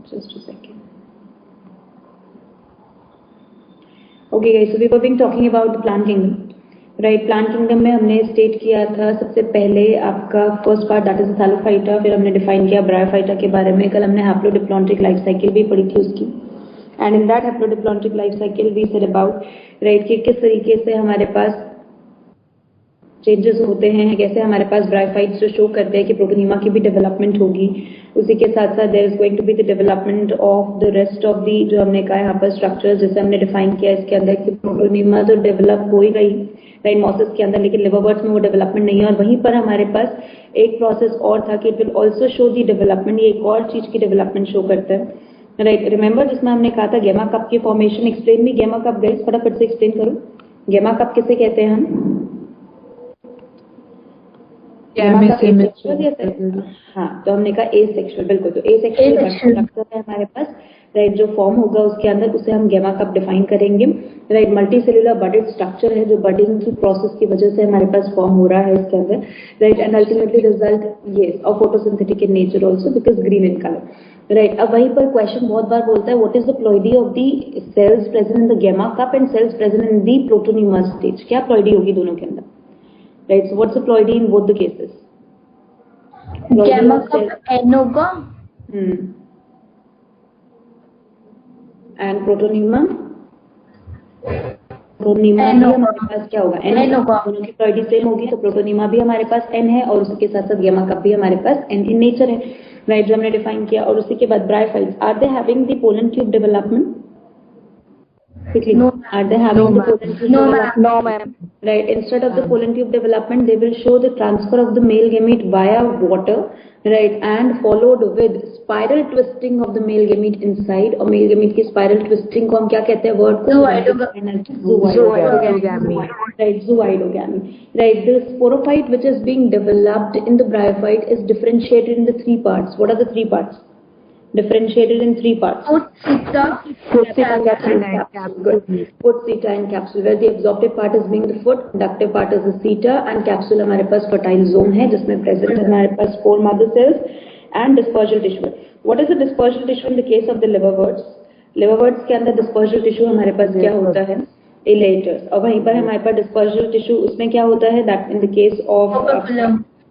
just a second. Okay guys, so we were being talking about the plant kingdom, right? Plant kingdom में हमने state किया था सबसे पहले आपका first part that is Thallophyta, फिर हमने डिफाइन किया ब्रायोफाइटा के बारे में। कल हमने हैप्लोडिप्लॉन्टिक लाइफ साइकिल भी पढ़ी थी उसकी, and in that haplodiplontic life cycle we said about right कि किस तरीके से हमारे पास चेंजेस होते हैं, कैसे हमारे पास ब्रायोफाइट्स जो शो करते हैं कि प्रोटोनीमा की भी डेवलपमेंट होगी। उसी के साथ साथ there is going to be the development of the rest of the, जो हमने कहा यहाँ पर स्ट्रक्चर्स जैसे हमने डिफाइन किया इसके अंदर कि प्रोटोनीमा तो डेवलप हो ही गई राइट मॉसेस के अंदर, लेकिन लिवरवर्ट्स में वो डेवलपमेंट नहीं है। और वहीं पर हमारे पास एक प्रोसेस और था कि it will also show the development, ये एक और चीज की डेवलपमेंट शो करता है राइट। रिमेंबर जिसमें हमने कहा था गेमा कप की फॉर्मेशन, एक्सप्लेन भी गेमा कप गाइस, फटाफट से एक्सप्लेन करो गेमा कप किसे कहते हैं हम? हाँ, तो हमने कहा एसेक्सुअल, बिल्कुल। तो एसेक्सुअल स्ट्रक्चर है हमारे पास राइट, जो फॉर्म होगा उसके अंदर उसे हम गेमा कप डिफाइन करेंगे राइट। मल्टीसेलुलर बडेड स्ट्रक्चर है जो बडिंग की प्रोसेस की वजह से हमारे पास फॉर्म हो रहा है इसके अंदर राइट, एंड अल्टीमेटली रिजल्ट ये और photosynthetic in nature also because green in colour right. अब वहीं पर क्वेश्चन बहुत बार बोलता है what is the ploidy of the cells present in the gemma cup and cells present in the protonema stage, क्या प्लॉइडी होगी दोनों के अंदर right. So what's the ploidy in both the cases? Gemma cup n होगा and protonema भी हमारे पास क्या होगा? एन होगा। दोनों की प्लॉइडी सेम होगी तो प्रोटोनीमा भी हमारे पास एन है और उसके साथ साथ गेमा कप भी हमारे पास एन इन नेचर है राइट, जो हमने डिफाइन किया। और उसी के बाद bryophytes, are they having the pollen tube development? No. Are they having the pollen tube development? No ma'am. Right. Instead of the pollen tube development, they will show the transfer of the male gamete via water, right, and followed with spiral twisting of the male gamete inside. और male gamete की spiral twisting को हम क्या कहते हैं? Word को zoidogamy. Right, zoidogamy. Right. The sporophyte which is being developed in the bryophyte is differentiated in the three parts. What are the three parts? Differentiated in three parts. Foot, seta and capsule. Where the absorptive part is being the foot, conductive part is the seta, and capsule हमारे पास fertile zone है जिसमें present हमारे पास spore mother cells and dispersal tissue. What is the dispersal tissue in the case of the liverworts? Liverworts के अंदर dispersal tissue हमारे पास क्या होता है? Elaters. और वहीं पर हमारे पास dispersal tissue उसमें क्या होता है? That in the case of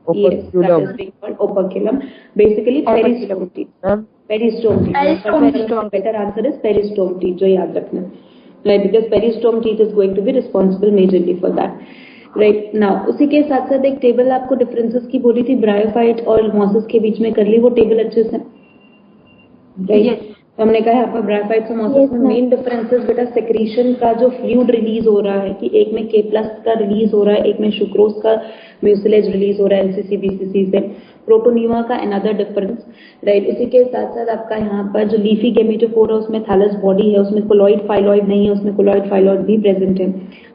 yes, that is being called operculum. Basically peristome teeth. Peristome teeth. Better answer is peristome teeth, जो याद रखना right, because peristome teeth is going to be responsible majorly for that right. Now उसी के साथ साथ एक table आपको differences की बोली थी ब्रायोफाइट और मॉसेस के बीच में, कर ली वो टेबल अच्छे से राइट। तो हमने कहा यहाँ पर ब्रायोफाइट्स और मॉसेस में मेन डिफरेंसेस बेटा सेक्रीशन का जो फ्लूइड रिलीज हो रहा है कि एक में K+ का रिलीज हो रहा है, एक में सुक्रोज का म्यूसिलेज रिलीज हो रहा है NCC BCC से। प्रोटोनीमा का अनदर डिफरेंस राइट। उसी के साथ साथ आपका यहाँ पर जो लीफी गेमेटोफोर है उसमें थैलस बॉडी है, उसमें कोलॉइड फाइलॉइड नहीं है, उसमें कोलॉइड फाइलॉइड भी प्रेजेंट है।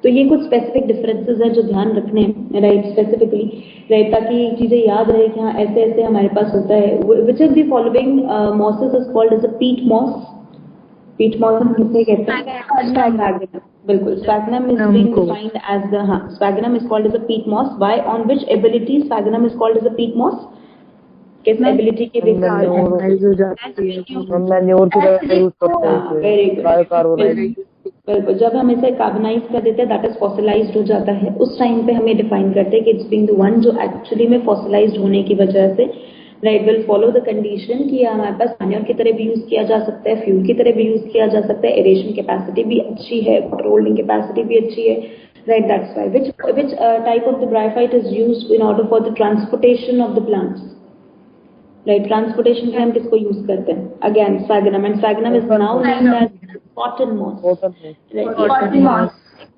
तो ये कुछ स्पेसिफिक डिफरेंसेस है जो ध्यान रखने हैं राइट स्पेसिफिकली राइट, ताकि चीजें याद रहे कि हाँ ऐसे ऐसे हमारे पास होता है। Which is the following mosses is called as a peat moss? पीट मॉस हम किसे कहते हैं? बिल्कुल, sphagnum is being defined as the sphagnum is called as a peat moss. Why? On which ability sphagnum is called as a peat moss? किस ability के basis पर? जब हम इसे कार्बनाइज कर देते हैं दैट इज फॉसिलाइज्ड हो जाता है, उस टाइम पे हमें डिफाइन करते हैं कि इट्स बीइंग द वन जो एक्चुअली में फॉसिलाइज्ड होने की वजह से right will follow the condition कि हमारे पास मैन्योर की तरह भी यूज किया जा सकता है, फ्यूल की तरह भी यूज किया जा सकता है, एरेशन कैपेसिटी भी अच्छी है, वाटर होल्डिंग कैपेसिटी भी अच्छी है right. That's why which type of the bryophyte is used in order for the transportation of the plants right? Transportation के हम किसको यूज करते हैं? Again sphagnum, and sphagnum is now named as cotton moss right.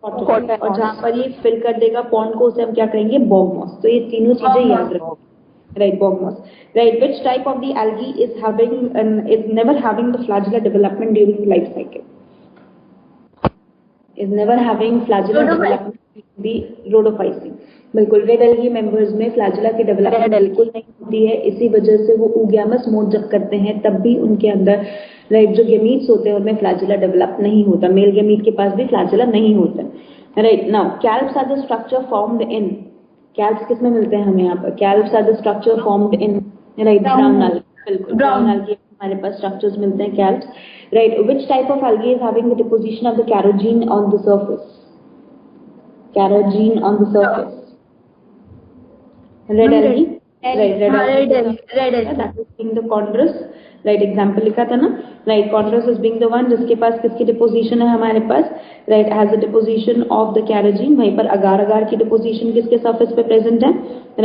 और जहाँ पर ये fill कर देगा पॉन्ड को उसे हम क्या करेंगे? Bog moss. तो ये तीनों चीजें याद रखो right, bog moss right. Which type of the algae is never having the flagellar development during the life cycle? Is never having flagellar development the rhodophyceae. बिल्कुल, रेड एल्गी मेंबर्स में flagella की development बिल्कुल नहीं होती है, इसी वजह से वो ऊग्यामस मोड जब करते हैं तब भी उनके अंदर राइट जो गेमीट्स होते हैं उनमें फ्लैजिला डेवलप नहीं होता, मेल गेमीट के पास भी फ्लैजिला नहीं होता right. Now kelps are the structure formed in, kelps किसमें मिलते हैं हमें यहाँ पर? Kelps are the structure formed in right brown algae. बिल्कुल, ब्राउन एल्गी हमारे पास स्ट्रक्चर्स मिलते हैं kelps, right. Which type of algae is having the deposition of the carrageen on the surface? Carrageen on the surface. Red algae, right? Red algae, that is being the chondrus, right? Example लिखा था ना, right? Chondrus is being the one जिसके पास किसकी deposition है हमारे पास, right? Has a deposition of the carrageen. वहीं पर agar की deposition किसके surface पे present है,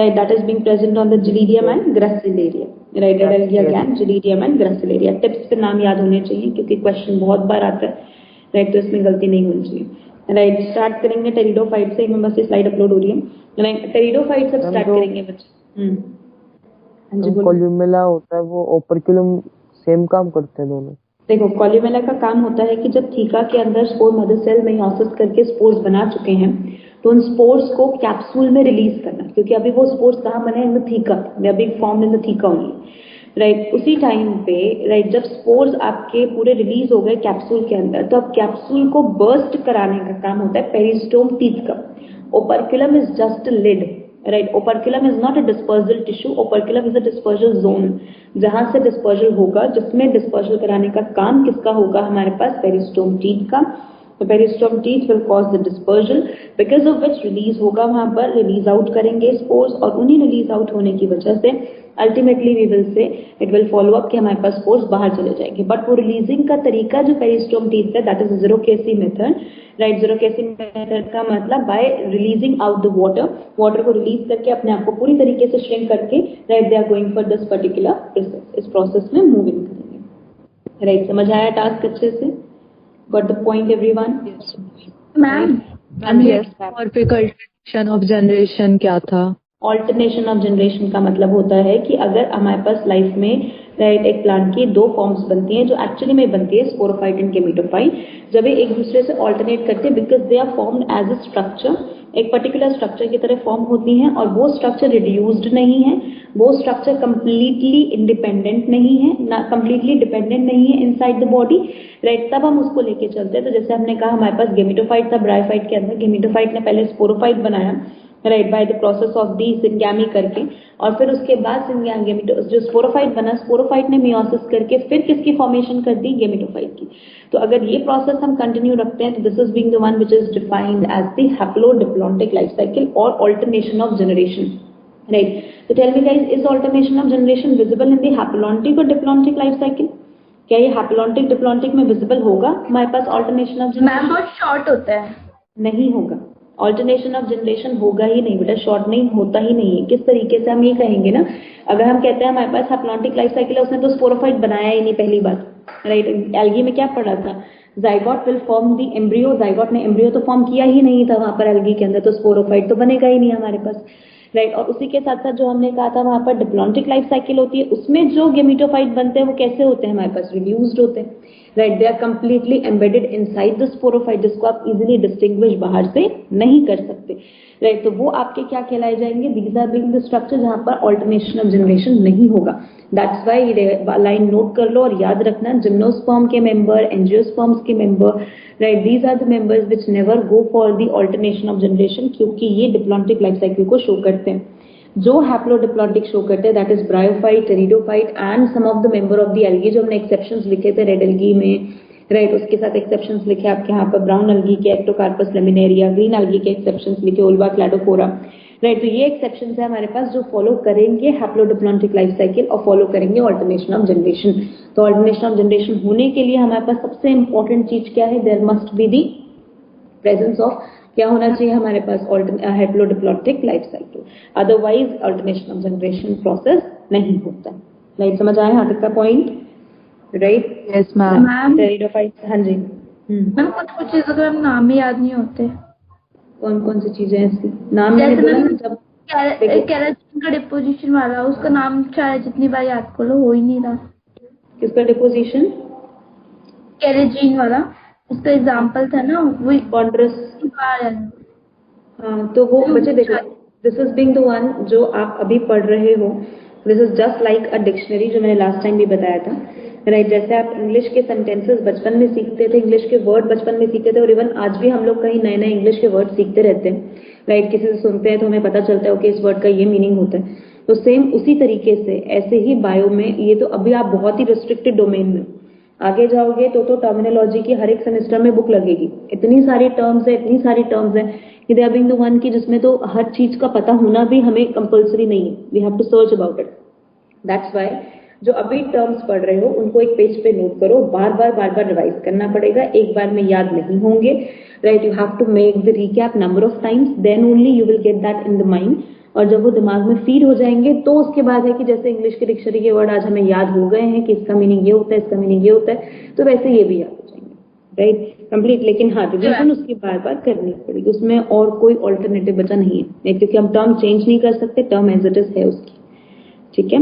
right? That is being present on the Gelidium and Gracilaria, right? Red algae again, Gelidium and Gracilaria. Tips पे नाम याद होने चाहिए क्योंकि question बहुत बार आता है, right? तो इसमें गलती नहीं होनी चाहिए. राइट, स्टार्ट करेंगे टेरिडोफाइट से. मेरे पास स्लाइड अपलोड हो रही है. राइट, टेरिडोफाइट से स्टार्ट करेंगे बच्चे. हाँ जी, कॉल्यूमेला होता है वो ओपर्कुलम सेम काम करते हैं दोनों. देखो, कॉल्यूमेला का काम होता है कि जब थीका के अंदर स्पोर मदर सेल मेयोसिस करके स्पोर्स बना चुके हैं तो उन स्पोर्स को कैप्सूल में रिलीज करना, क्योंकि अभी वो स्पोर्स कहाँ बने, in the theca, they are being formed in the theca only. Right, उसी टाइम पे, राइट, जब स्पोर्स आपके पूरे रिलीज हो गए कैप्सूल के अंदर, तो अब कैप्सूल को बर्स्ट कराने का काम होता है पेरिस्टोम टीथ का. Operculum is just lid, right. Operculum is not a dispersal tissue, operculum is a dispersal zone, जहां से डिस्पर्सल होगा, जिसमें डिस्पर्सल कराने का काम किसका होगा, हमारे पास पेरिस्टोम टीथ का. तो peristome teeth will cause the dispersal, because of which release होगा, वहां पर रिलीज आउट करेंगे स्पोर्स, और उन्हीं रिलीज आउट होने की वजह से ultimately we will say it will follow up कि हमारे पास स्पोर्स बाहर चले जाएंगे. बट वो रिलीजिंग का तरीका जो पेरिस्टोम टीथ है, that is xerochasy method. Right, xerochasy method का मतलब by releasing out the water को रिलीज करके अपने आप को पूरी तरीके से श्रिंक करके, right, they are going for this particular process. इस प्रोसेस में मूविंग करेंगे. राइट, समझ आया टास्क अच्छे से? Got the point everyone? Ma'am, alternation of generation क्या था? ऑल्टरनेशन ऑफ जनरेशन का मतलब होता है कि अगर हमारे पास लाइफ में, राइट, एक प्लांट की दो फॉर्म्स बनती हैं जो एक्चुअली में बनती है स्पोरोफाइट एंड गेमेटोफाइट, जब ये एक दूसरे से ऑल्टरनेट करते हैं because they are formed as a structure, एक पर्टिकुलर स्ट्रक्चर की तरह फॉर्म होती हैं, और वो स्ट्रक्चर रिड्यूस्ड नहीं है, वो स्ट्रक्चर कंप्लीटली इंडिपेंडेंट नहीं है, ना कंप्लीटली डिपेंडेंट नहीं है इनसाइड द बॉडी. राइट, तब हम उसको लेके चलते हैं. तो जैसे हमने कहा हमारे पास गेमेटोफाइट था, ब्रायोफाइट के अंदर गेमेटोफाइट ने पहले स्पोरोफाइट बनाया, right, by the process of the syngamy करके, और फिर उसके बाद जो स्पोरोफाइट बना, स्पोरोफाइट ने मियोसिस करके फिर किसकी फॉर्मेशन कर दी, गेमेटोफाइट की. तो अगर ये प्रोसेस हम कंटिन्यू रखते हैं तो this is being the one which is defined as the haplodiplontic life cycle और ऑल्टरनेशन ऑफ जनरेशन. राइट, तो tell me guys, is alternation of generation visible in the haplodiplontic और डिप्लॉन्टिक लाइफ साइकिल? क्या ये haplodiplontic diplontic में visible होगा हमारे पास alternation of generation? Ma'am, बहुत शॉर्ट होता है. नहीं होगा, ऑल्टरनेशन ऑफ जनरेशन होगा ही नहीं बेटा, शॉर्ट नहीं होता ही नहीं है. किस तरीके से हम ये कहेंगे ना, अगर हम कहते हैं हमारे पास हैप्लॉन्टिक लाइफ साइकिल है, उसने तो स्पोरोफाइट बनाया ही नहीं पहली बात. राइट, एल्गी में क्या पढ़ा था, zygote will form the embryo, zygote ने एम्ब्रियो तो फॉर्म किया ही नहीं था वहां पर एल्गी के अंदर, तो स्पोरोफाइट तो बनेगा ही नहीं हमारे पास. राइट, और उसी के साथ साथ जो हमने कहा था वहां पर डिप्लॉन्टिक लाइफ साइकिल होती है, उसमें जो गेमेटोफाइट बनते हैं वो कैसे होते हैं, हमारे पास रिड्यूस्ड होते हैं. Right, they are completely embedded inside the sporophyte, जिसको आप इजीली डिस्टिंग्विश बाहर से नहीं कर सकते. राइट, तो वो आपके क्या कहलाए जाएंगे, these are being the structure जहां पर ऑल्टरनेशन ऑफ जनरेशन नहीं होगा. दैट्स व्हाई लाइन नोट कर लो और याद रखना, जिम्नोस्पर्म के मेंबर, एंजियोस्पर्म्स के member, right, these are the members which never go for the alternation of generation, क्योंकि ये डिप्लॉन्टिक लाइफ साइकिल को शो करते हैं. जो हैप्लोडिप्लॉन्टिक शो करते हैं that is bryophyte, pteridophyte and some of the member of the algae, जो हमने एक्सेप्शंस लिखे थे रेड एल्गी में. राइट, उसके साथ एक्सेप्शंस लिखे आपके यहाँ पर ब्राउन एल्गी के, एक्टोकार्पस लेमिनेरिया, ग्रीन एल्गी के एक्सेप्शंस लिखे, उल्वा क्लैडोफोरा. राइट, तो ये एक्सेप्शंस है हमारे पास जो फॉलो करेंगे हैप्लोडिप्लॉन्टिक लाइफ साइकिल और फॉलो करेंगे ऑल्टरनेशन ऑफ जनरेशन. तो ऑल्टरनेशन ऑफ जनरेशन होने के लिए हमारे पास सबसे इंपॉर्टेंट चीज क्या है, there must be the presence of, क्या होना चाहिए हमारे पास, haplodiplontic life cycle, otherwise alternation of generation process नहीं होता. राइट, समझ आया यहाँ तक का point? Right, yes ma'am. Pteridophyte, हाँ जी मैम, कुछ चीजों के नाम ही याद नहीं होते. कौन कौन सी चीजें ऐसी नाम मैंने बोला ना, जब कैराटीन का डिपोजिशन वाला, उसका नाम चाहे जितनी बार याद कर लो हो ही नहीं रहा. किसका डिपोजिशन? कैराटीन वाला, उसका एग्जांपल था ना वो कॉन्ड्रस. हाँ, तो वो बच्चे देखो, this is being the one जो आप अभी पढ़ रहे हो, this is just like a dictionary, जो मैंने लास्ट टाइम भी बताया था. राइट, जैसे आप इंग्लिश के सेंटेंसेस बचपन में सीखते थे, इंग्लिश के वर्ड बचपन में सीखते थे, और इवन आज भी हम लोग कहीं नए नए इंग्लिश के वर्ड सीखते रहते हैं. राइट, किसी से सुनते हैं तो हमें पता चलता है ओके इस वर्ड का ये मीनिंग होता है. तो सेम उसी तरीके से ऐसे ही बायो में, ये तो अभी आप बहुत ही रिस्ट्रिक्टेड डोमेन में, आगे जाओगे तो टर्मिनोलॉजी की हर एक सेमेस्टर में बुक लगेगी, इतनी सारी टर्म्स है, इतनी सारी टर्म्स है कि they are being the one की जिसमें तो हर चीज का पता होना भी हमें कंपलसरी नहीं है, we have to search about it. That's why जो अभी टर्म्स पढ़ रहे हो उनको एक पेज पे नोट करो, बार बार रिवाइज करना पड़ेगा, एक बार में याद नहीं होंगे, right? You have to make the recap number of times, then only you will get that in the mind. और जब वो दिमाग में फीड हो जाएंगे तो उसके बाद है कि जैसे इंग्लिश के डिक्शनरी के वर्ड आज हमें याद हो गए हैं कि इसका मीनिंग ये होता है, इसका मीनिंग ये होता है, तो वैसे ये भी याद हो जाएंगे, राइट? कंप्लीट। लेकिन हाँ, रिवीजन उसकी बार बार करनी पड़ेगी, उसमें और कोई ऑल्टरनेटिव बचा नहीं है, क्योंकि हम टर्म चेंज नहीं कर सकते, टर्म एज इट इज है उसकी, ठीक है?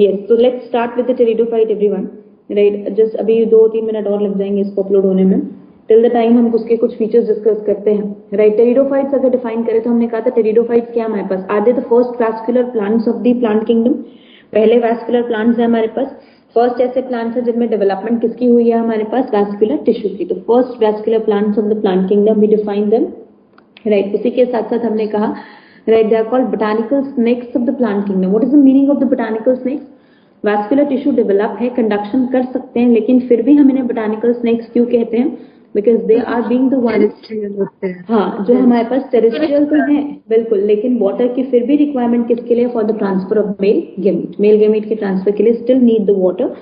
यस, तो let's start with the pteridophyte everyone, right? Just अभी 2-3 मिनट और लग जाएंगे इसको अपलोड होने में, टिल द टाइम हम उसके कुछ फीचर्स डिस्कस करते हैं, राइट? टेरिडोफाइट्स अगर डिफाइन करें तो हमने कहा था टेरिडोफाइट्स क्या हमारे पास, are they the first vascular plants of the plant kingdom? पहले वैस्कुलर प्लांट्स है हमारे पास, फर्स्ट ऐसे प्लांट्स है जिनमें डेवलपमेंट किसकी हुई है हमारे पास, वैस्कुलर टिश्यू की। तो first vascular plants of the plant kingdom, we define them, right? उसी के साथ साथ हमने कहा, right, they are called botanical snakes of the plant kingdom. What is the meaning of the botanical snakes? Vascular tissue develop है, conduction कर सकते हैं, लेकिन फिर भी हम इन्हें बोटानिकल स्नेक्स क्यों कहते हैं? Because they are being the one, हाँ, जो हमारे पास टेरेस्ट्रियल तो है बिल्कुल, लेकिन वाटर की फिर भी रिक्वायरमेंट किसके लिए? For the transfer of male gamete, male gamete के ट्रांसफर के लिए still need the water,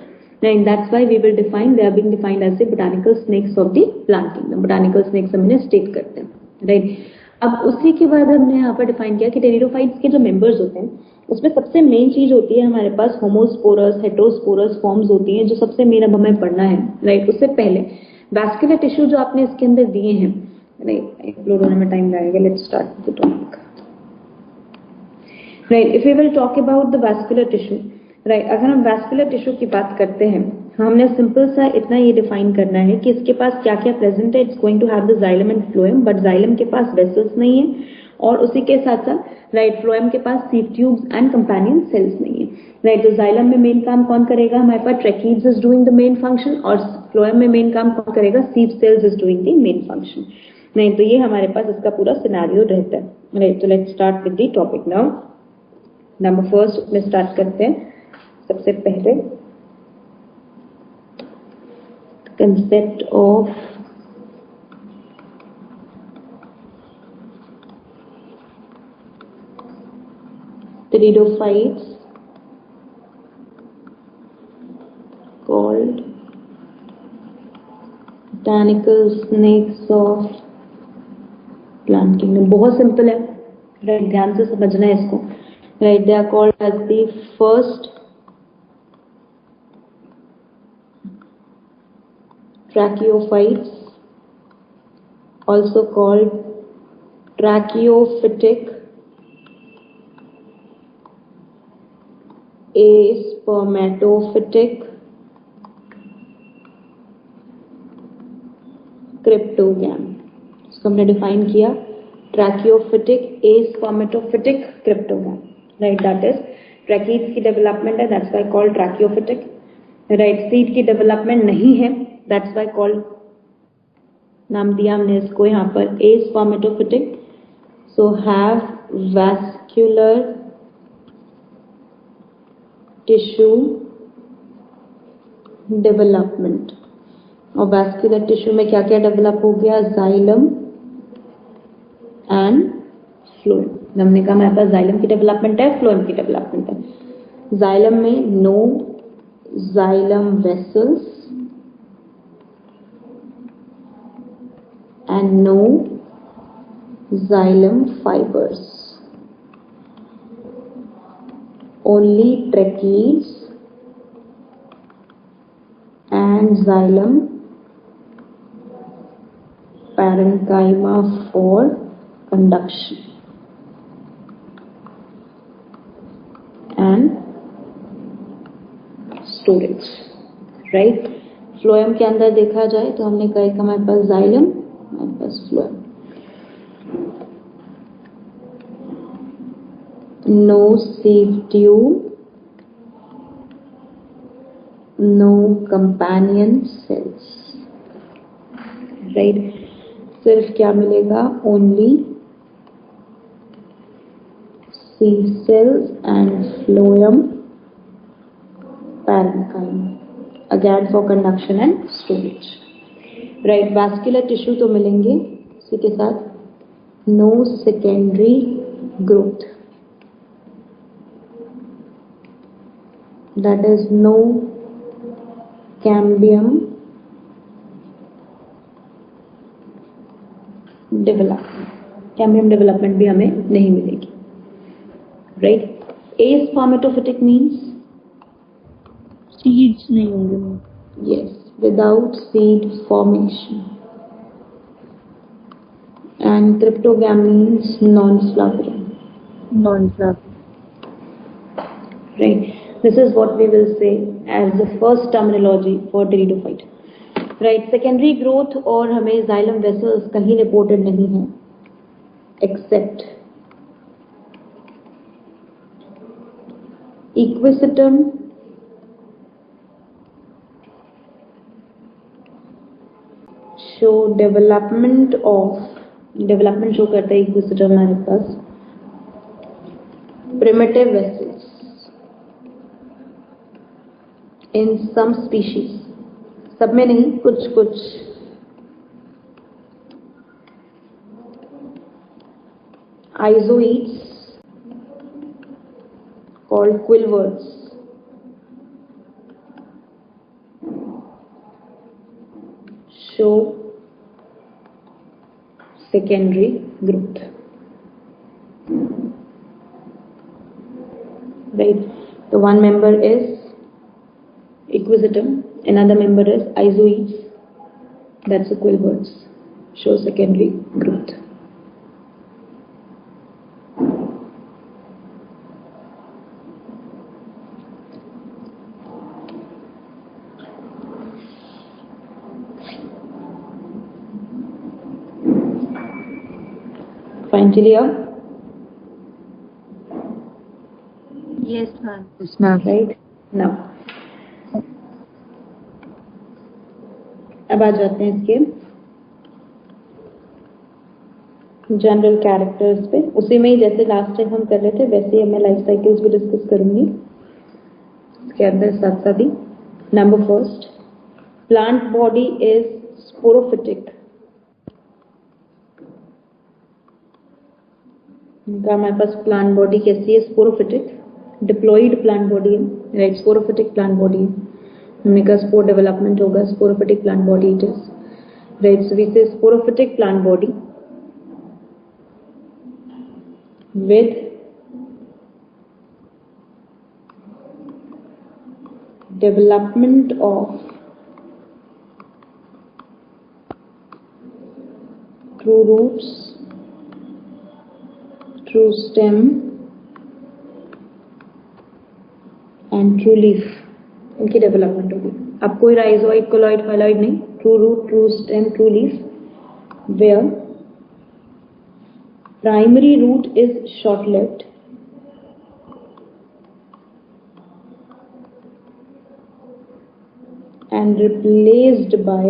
and that's why we will define, they are being defined as the botanical snakes of the plant kingdom. botanical snakes हम इन्हें state करते हैं, right? अब उसी के बाद हमने यहाँ पर डिफाइन किया कि टेरिडोफाइट्स के जो मेंबर्स होते हैं उसमें सबसे मेन चीज होती है हमारे पास होमोस्पोरस, हेटेरोस्पोरस फॉर्म्स होती हैं, जो सबसे मेन अब हमें पढ़ना है, राइट? उससे पहले वैस्कुलर टिश्यू जो आपने इसके अंदर दिए हैं, राइट, अपलोड होने में टाइम लगेगा, let's start the topic, right? If we will talk about the vascular tissue, right, अगर हम वैस्कुलर टिश्यू की बात करते हैं, हमने सिंपल सा इतना ये डिफाइन करना है कि इसके पास क्या क्या प्रेजेंट है। It's going to have the xylem and phloem, but xylem के पास वेसल्स नहीं है, और उसी के साथ साथ, राइट, फ्लोएम के पास sieve tubes and companion cells नहीं है, राइट? तो जाइलम में मेन काम कौन करेगा हमारे पास? Tracheids is doing the main function, और फ्लोएम में मेन काम कौन करेगा? Sieve cells is doing the main function, नहीं? तो ये हमारे पास इसका पूरा सिनेरियो रहता है, राइट? तो let's start with the topic now. Number first में स्टार्ट करते हैं सबसे पहले, concept of pteridophytes called botanical snakes of plant kingdom। बहुत सिंपल है, राइट? ध्यान से समझना है इसको, right? They are called as the first tracheophytes, also called tracheophytic, aspermatophytic, cryptogam. इसको हमने डिफाइन किया, tracheophytic, aspermatophytic, cryptogam, right? That is tracheids की डेवलपमेंट है, that's why called tracheophytic, right? Seed की डेवलपमेंट नहीं है, दैट्स व्हाई कॉल्ड, नाम दिया हमने इसको यहाँ पर aspermatophytic. So have vascular tissue development, और वैस्कुलर टिश्यू में क्या क्या डेवलप हो गया? Xylem and phloem. हमने कहा हमारे पास जाइलम की डेवलपमेंट है, फ्लोएम की डेवलपमेंट है। जाइलम में no xylem vessels and no xylem fibers, only tracheids and xylem parenchyma for conduction and storage, right? Phloem के अंदर देखा जाए तो हमने कहा कि हमारे पास जाइलम, हमारे पास phloem, no sieve tube, no companion cells, right? सिर्फ क्या मिलेगा? Only seed cells and phloem parenchyma, again for conduction and storage. Right, vascular tissue तो मिलेंगे इसी के साथ. No secondary growth, that is no cambium development. Cambium development भी हमें नहीं मिलेगी. Right, aspermatophytic means सीड्स नहीं होंगे. yes, without seed formation. And cryptogam means non-flowering. Right, this is what we will say as the first terminology for pteridophyte. Right, secondary growth और हमें xylem vessels कहीं reported नहीं है except equisetum show development show करता है equisetum हमारे पास primitive vessels in some species, सब में नहीं, कुछ कुछ. Isoids called quillworts show secondary growth. Right, so one member is equisetum, another member is isoids, that's the quillworts, show secondary growth. Fine till here? Yes, ma'am. Yes, ma'am. Right, now अब आ जाते हैं इसके general characters पे. उसी में ही जैसे last time हम कर रहे थे वैसे ही मैं लाइफ साइकिल्स भी डिस्कस करूंगी इसके अंदर साथ साथ ही. Number first, plant body is sporophytic. इनका हमारे पास प्लांट बॉडी कैसी है? स्पोरोफिटिक. डिप्लॉइड प्लांट बॉडी है. राइट, स्पोरोफिटिक प्लांट बॉडी है. हमने कहा स्पोर डेवलपमेंट होगा, sporophytic plant body it is. Right, so we say sporophytic plant body with development of true roots, true stem and true leaf. इनकी development होगी. अब कोई rhizoid, cauloid, phylloid नहीं. True root, true stem, true leaf, where primary root is short-lived and replaced by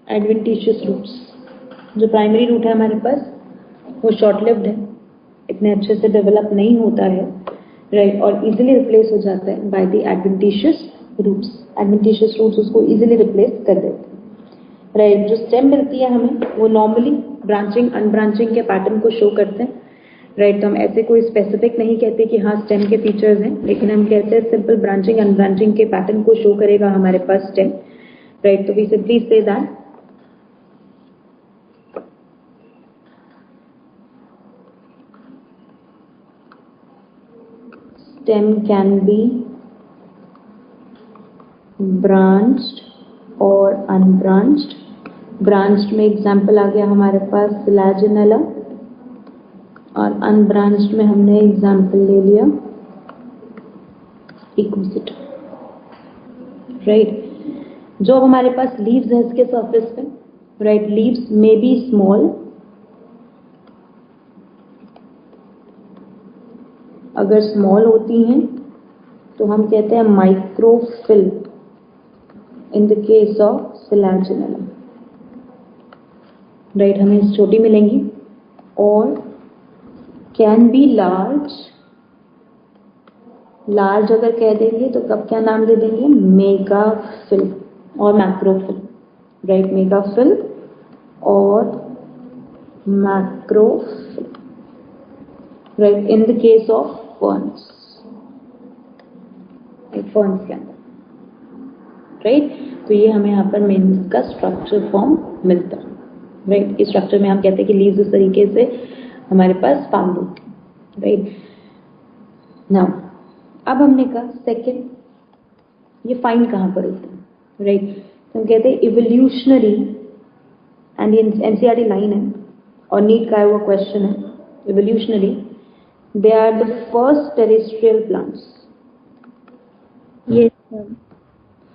adventitious roots. जो primary root है हमारे पास वो short lived है, इतने अच्छे से डेवलप नहीं होता है. राइट, और इजीली रिप्लेस हो जाता है by the adventitious roots. Adventitious roots उसको इजीली रिप्लेस कर देते हैं. राइट, जो स्टेम मिलती है हमें वो नॉर्मली ब्रांचिंग अनब्रांचिंग के पैटर्न को शो करते हैं. राइट, तो हम ऐसे कोई स्पेसिफिक नहीं कहते कि हाँ स्टेम के फीचर्स हैं, लेकिन हम कहते हैं सिंपल ब्रांचिंग अनब्रांचिंग के पैटर्न को शो करेगा हमारे पास स्टेम. राइट, तो we simply say that stem can be branched और unbranched. branched में एग्जाम्पल आ गया हमारे पास सिलाजिनेला और unbranched में हमने एग्जाम्पल ले लिया इक्विसेटम. राइट, जो अब हमारे पास लीव्स है इसके सरफेस पे. Right, leaves may be small. अगर स्मॉल होती हैं तो हम कहते हैं microphyll in the case of selaginella. Right, हमें छोटी मिलेंगी, और कैन बी लार्ज, लार्ज अगर कह देंगे तो कब क्या नाम दे देंगे, मेगाफिल और मैक्रोफिल, राइट, मेगाफिल और मैक्रोफिल, right, in the case of ferns, ferns के अंदर, राइट। तो ये हमें यहाँ पर मेन का स्ट्रक्चर फॉर्म मिलता है, राइट। इस स्ट्रक्चर में हम कहते हैं कि लीव्स इस तरीके से हमारे पास फाउंड होती है, राइट। नाउ अब हमने कहा सेकंड, ये फाइंड कहाँ पर होते हैं, राइट। तो हम कहते हैं इवोल्यूशनरी, एंड ये एनसीईआरटी लाइन है और नीट का वो क्वेश्चन है, evolutionary they are the first terrestrial plants, yes ma'am.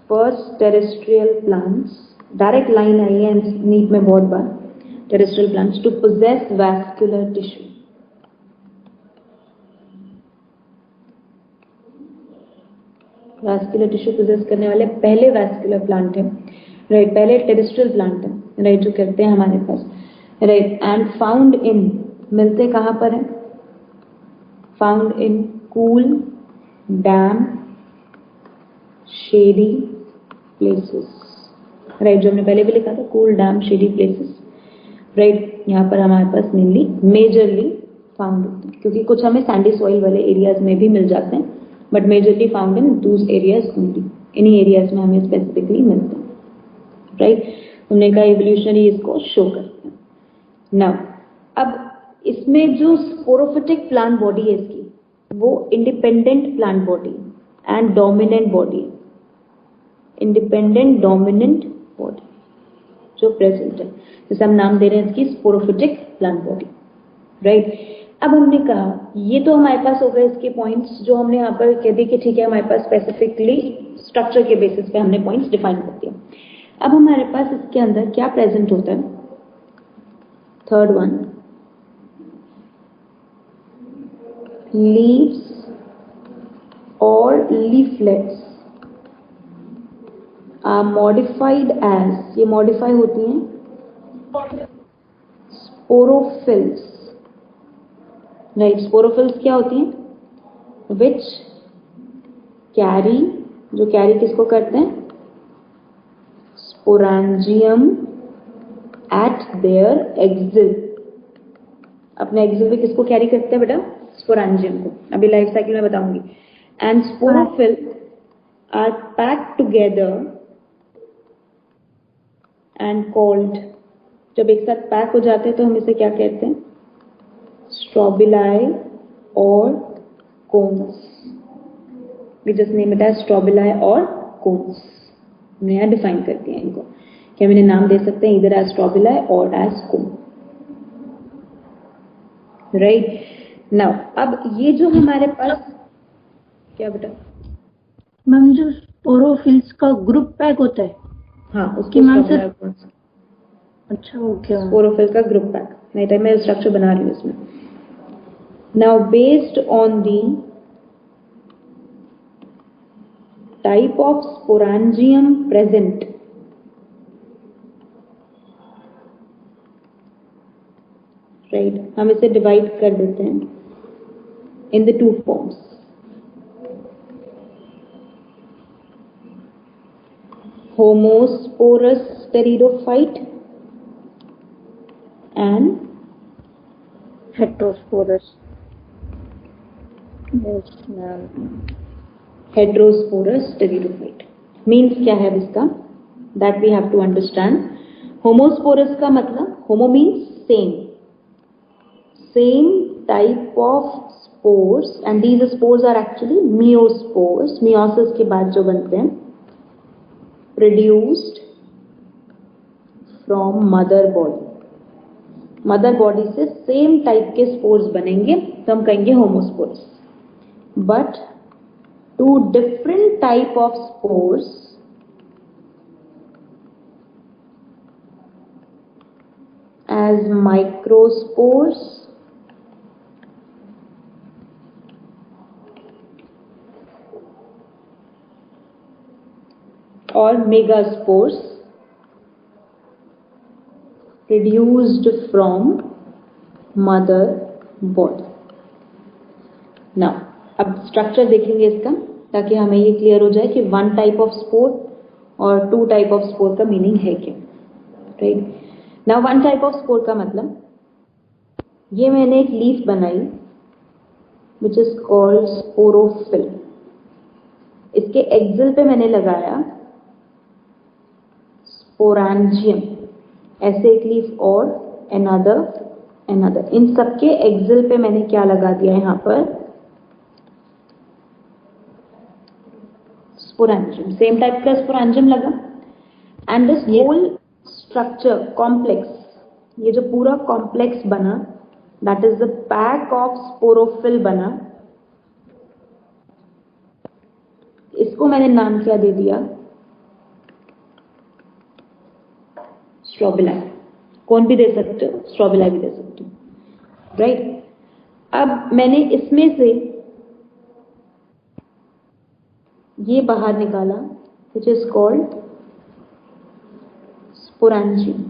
First terrestrial plants, direct line आई है नीट में बहुत बार, terrestrial plants to possess vascular tissue, vascular tissue possess करने वाले पहले वैस्कुलर प्लांट है, राइट, पहले टेरेस्ट्रियल प्लांट है, राइट, जो करते हैं हमारे पास, राइट। एंड फाउंड इन, मिलते कहाँ पर है, found in cool, dam, shady places, right, जो हमने पहले भी लिखा था, cool, dam, shady places, right. यहाँ पर हमारे पास मेनली मेजरली फाउंड होते हैं, क्योंकि कुछ हमें सैंडी सॉइल वाले एरियाज में भी मिल जाते हैं, बट मेजरली फाउंड इन दूस एरियाज ओनली, इन्हीं एरियाज में हमें स्पेसिफिकली मिलते हैं, राइट। हमने कहा इवोल्यूशनरी इसको शो करते हैं। नाउ अब इसमें जो स्पोरोफिटिक प्लांट बॉडी है इसकी, वो independent plant body and dominant body, independent dominant body जो प्रेजेंट है, जैसे हम नाम दे रहे हैं इसकी स्पोरोफिटिक प्लांट बॉडी, राइट। अब हमने कहा ये तो हमारे पास हो गए इसके पॉइंट्स जो हमने यहाँ पर कह दी कि ठीक है, हमारे पास स्पेसिफिकली स्ट्रक्चर के बेसिस पे हमने पॉइंट्स डिफाइन कर दिए। अब हमारे पास इसके अंदर क्या प्रेजेंट होता है, थर्ड वन, लीव्स और लीफलेट्स आर मॉडिफाइड एज, ये मॉडिफाई होती हैं स्पोरोफिल्स, राइट। स्पोरोफिल्स क्या होती हैं, विच कैरी, जो कैरी किसको करते हैं, स्पोरेंजियम एट देयर एक्सिल, अपने एक्सिल पे किसको कैरी करते हैं बेटा, स्पोरेंजियम को, अभी लाइफ साइकिल में बताऊंगी। And sporophyll are packed together and called, जब एक साथ पैक हो जाते हैं तो हम इसे क्या कहते हैं, स्ट्रोबिलाई और cones, we just name it as strobili और कोन्स, नया डिफाइन करते हैं इनको, कि हम इन्हें नाम दे सकते हैं इधर एज स्ट्रोबिलाई और एज कोन, राइट। नाउ अब ये जो हमारे पास क्या बेटा, मैम जो स्पोरोफिल्स का ग्रुप पैक होता है, हाँ उसकी मैम सर, अच्छा ओके, स्पोरोफिल का ग्रुप पैक, नहीं तो मैं स्ट्रक्चर बना रही हूँ इसमें। Now based on the type of sporangium present, right, हम इसे डिवाइड कर देते हैं in the two forms, homosporous pteridophyte and heterosporous, yes ma'am. Heterosporous pteridophyte means क्या है इसका, that we have to understand. Homosporous का मतलब, homo means same, same type of spores and these spores are actually meiospores, meiosis के बाद जो बनते हैं, produced from mother body, mother body से सेम टाइप के स्पोर्स बनेंगे तो हम कहेंगे homospores, but two different type of spores as microspores or megaspores produced from mother body. Now अब स्ट्रक्चर देखेंगे इसका, ताकि हमें ये क्लियर हो जाए कि वन टाइप ऑफ स्पोर और टू टाइप ऑफ स्पोर का मीनिंग है क्या. Right. Now one type of spore का मतलब, ये मैंने एक लीफ बनाई विच इज कॉल्ड स्पोरोफिल. इसके एक्सिल पे मैंने लगाया स्पोरेंजियम, ऐसे एक लीफ और अनदर. इन सबके एक्सिल पे मैंने क्या लगा दिया यहाँ पर, स्पोरेंजियम. सेम टाइप का स्पोरेंजियम लगा. And this whole structure complex, ये जो पूरा कॉम्प्लेक्स बना, that is the pack of sporophyll बना. इसको मैंने नाम क्या दे दिया, स्ट्रोबिलाई. कौन भी दे सकते हो, स्ट्रोबिलाई भी दे सकते हो. राइट. अब मैंने इसमें से ये बाहर निकाला विच इज कॉल्ड स्पोरेंजियम.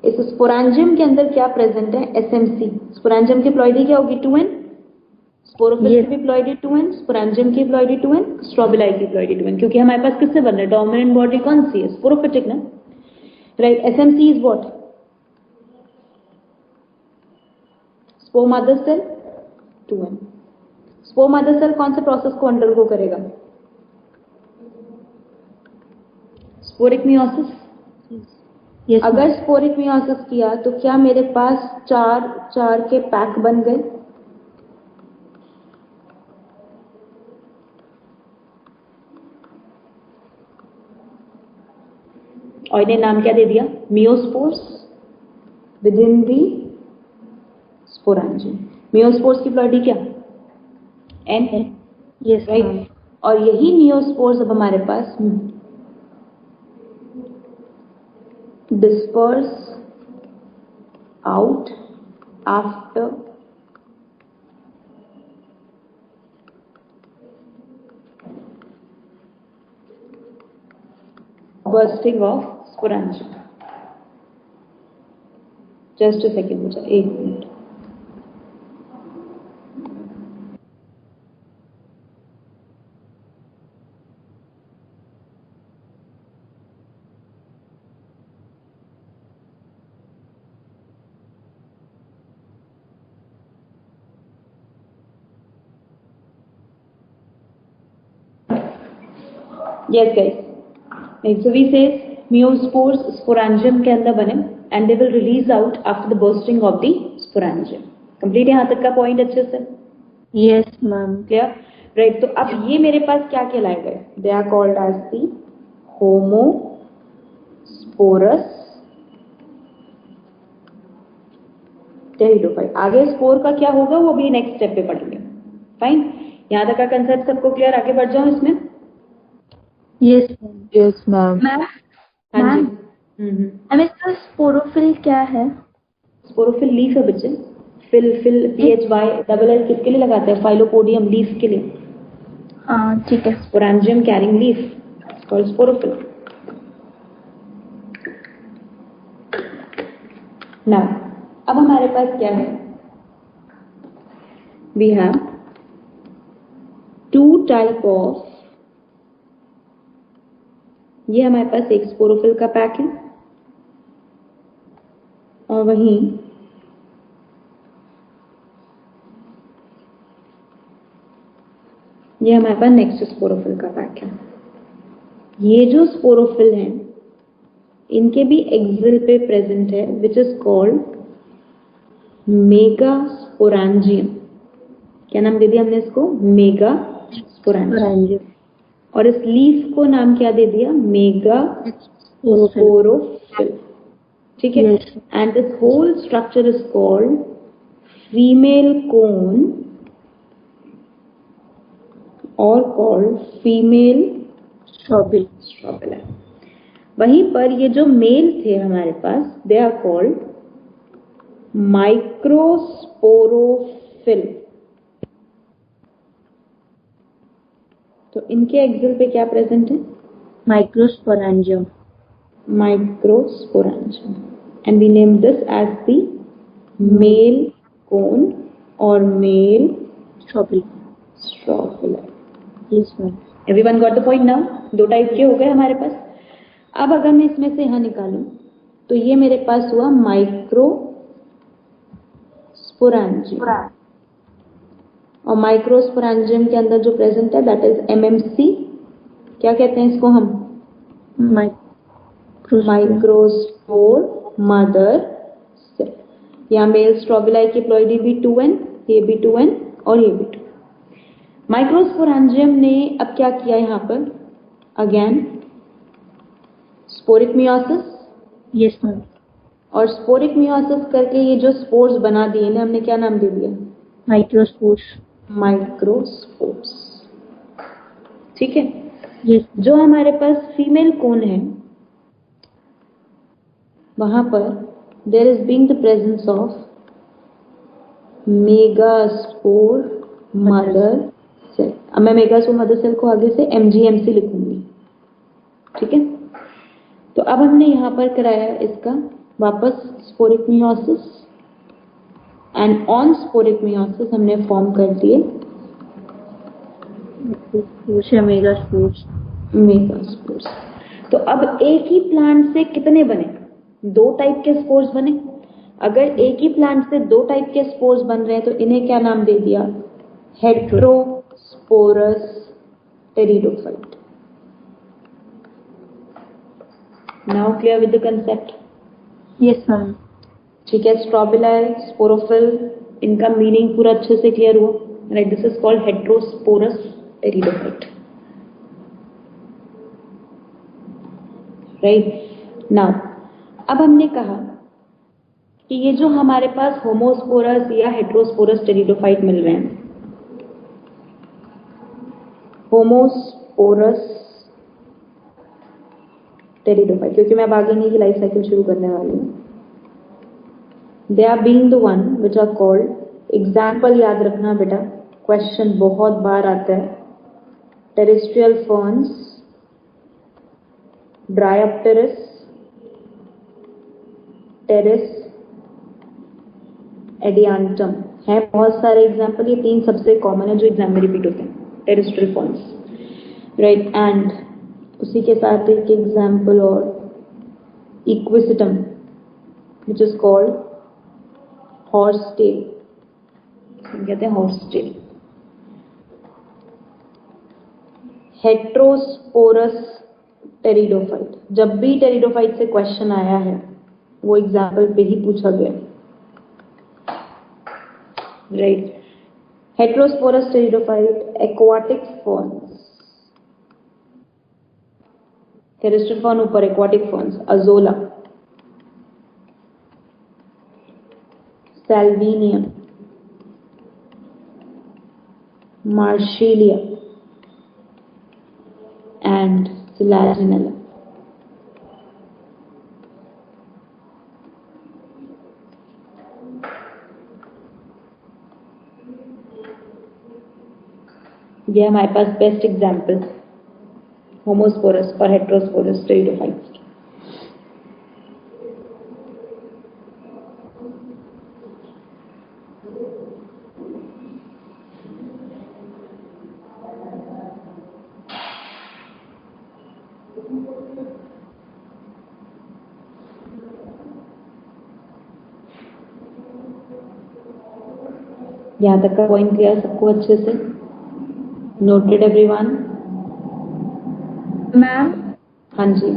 इस स्पोरेंजियम के अंदर क्या प्रेजेंट है, एसएमसी. स्पोरेंजियम की प्लॉइडी क्या होगी, 2n. स्पोरोफिल की प्लॉइडी 2n, स्पोरेंजियम की प्लॉइडी 2n, स्ट्रोबिलाई की प्लॉइडी 2n. क्योंकि हमारे पास किससे बन रहा है, डोमिनेंट बॉडी कौन सी है, स्पोरोफिटिक ना. Right. SMC is what, spore mother cell 2n. Spore mother cell कौन से प्रोसेस को अंडरगो करेगा, स्पोरिक मियोसिस. yes, अगर स्पोरिक मियोसिस किया तो क्या मेरे पास चार के पैक बन गए. और इन्हें नाम क्या दे दिया, miospores with in the sporangium. Miospores की प्लॉइडी क्या, n. yes, right. और यही मियोस्पोर्स अब हमारे पास disperse out after bursting of sporangium. Just a second, मुझे 1 minute. Yes guys. So we say meiospores sporangium के अंदर बने and they will release out after the bursting of the sporangium. Complete यहाँ तक का पॉइंट अच्छे से. yes ma'am. Clear? Right. तो अब ये मेरे पास क्या कहलाएगा, they are called as the homosporous pteridophyte. आगे स्पोर का क्या होगा वो भी नेक्स्ट स्टेप पे पढ़ेंगे. फाइन. यहाँ तक का कंसेप्ट सबको क्लियर, आगे बढ़ जाओ इसमें. yes ma'am. मैम. हाँ जी. मैम इसका स्पोरोफिल क्या है, स्पोरोफिल लीफ है बच्चे. फिल PHY डबल L किसके लिए लगाते हैं, फाइलोपोडियम लीफ के लिए. हाँ ठीक है. Sporangium carrying leaf called sporophyll. Now अब हमारे पास क्या है, we have two type of, ये हमारे पास एक स्पोरोफिल का पैक है और वहीं ये हमारे पास नेक्स्ट स्पोरोफिल का पैक है. ये जो स्पोरोफिल हैं इनके भी एक्सिल पे प्रेजेंट है which is called mega sporangium. क्या नाम दे दिया हमने इसको, मेगा स्पोरेंजियम. और इस लीफ को नाम क्या दे दिया, मेगा स्पोरोफिल. ठीक है. And this whole structure is called female cone और कॉल्ड फीमेल स्ट्रोबिला. वहीं पर ये जो मेल थे हमारे पास, दे आर कॉल्ड माइक्रोस्पोरोफिल. तो इनके एक्सिल पे क्या प्रेजेंट है, microsporangium. and we name this as the male cone or male strophylla. Yes, ma'am. Everyone got the point now? दो टाइप के हो गए हमारे पास. अब अगर मैं इसमें से यहाँ निकालूं तो ये मेरे पास हुआ माइक्रोस्पोरेंजियम, और माइक्रोस्पोरेंजियम के अंदर जो प्रेजेंट है दैट इज एमएमसी. क्या कहते हैं इसको हम? Microspore mother cell. यहाँ मेल स्ट्रोबिलाई की प्लॉइडी भी 2n, ये भी 2n और ये भी 2. माइक्रोस्पोरेंजियम ने अब क्या किया यहाँ पर? Again sporic meiosis. Yes ma'am. और स्पोरिक मियोसिस करके ये जो स्पोर्स बना दिए ना, हमने क्या नाम दे दिया? माइक्रोस्पोर्स. माइक्रोस्पोर्स. ठीक है. यस. जो हमारे पास फीमेल कोन है वहां पर there is being the presence of megaspore mother cell. अब मैं मेगास्पोर मदर सेल को आगे से MGMC लिखूंगी. ठीक है. तो अब हमने यहाँ पर कराया इसका वापस sporic meiosis, and on sporic meiosis हमने फॉर्म कर दिए मेगास्पोर्स. तो अब एक ही प्लांट से कितने बने? 2 टाइप के स्पोर्स बने. अगर एक ही प्लांट से 2 टाइप के स्पोर्स बन रहे हैं तो इन्हें क्या नाम दे दिया? Heterosporous pteridophyte. Now clear with the concept? Yes ma'am. ठीक है. स्ट्रोबिलाई, स्पोरोफिल, इनका मीनिंग पूरा अच्छे से क्लियर हुआ. Right. This is called heterosporous pteridophyte. Right. Now अब हमने कहा कि ये जो हमारे पास होमोस्पोरस या हेटेरोस्पोरस टेरिडोफाइट मिल रहे हैं, होमोस्पोरस टेरिडोफाइट, क्योंकि मैं अब आगे नहीं की लाइफ साइकिल शुरू करने वाली हूँ. They are being the one which are called, example याद रखना बेटा, क्वेश्चन बहुत बार आता है. Terrestrial ferns, Dryopteris, Pteris Adiantum है. बहुत सारे एग्जाम्पल, ये 3 सबसे कॉमन है जो एग्जाम में रिपीट होते हैं. Terrestrial ferns. राइट. एंड उसी के साथ एक एग्जाम्पल और Equisetum which is called horse tail. कहते हैं हॉर्स टेल. हेटेरोस्पोरस टेरिडोफाइट, जब भी टेरिडोफाइट से क्वेश्चन आया है वो एग्जाम्पल पे ही पूछा गया. Right. Heterosporous pteridophyte, aquatic ferns, terrestrial fern ऊपर, aquatic ferns, azolla, salvinium, marsilea and selaginella. ये हमारे पास बेस्ट एग्जाम्पल होमोस्पोरस और हेटेरोस्पोरस टेरिडोफाइट्स. यहाँ तक का पॉइंट क्लियर सबको अच्छे से? Noted everyone? मैम. हाँ जी.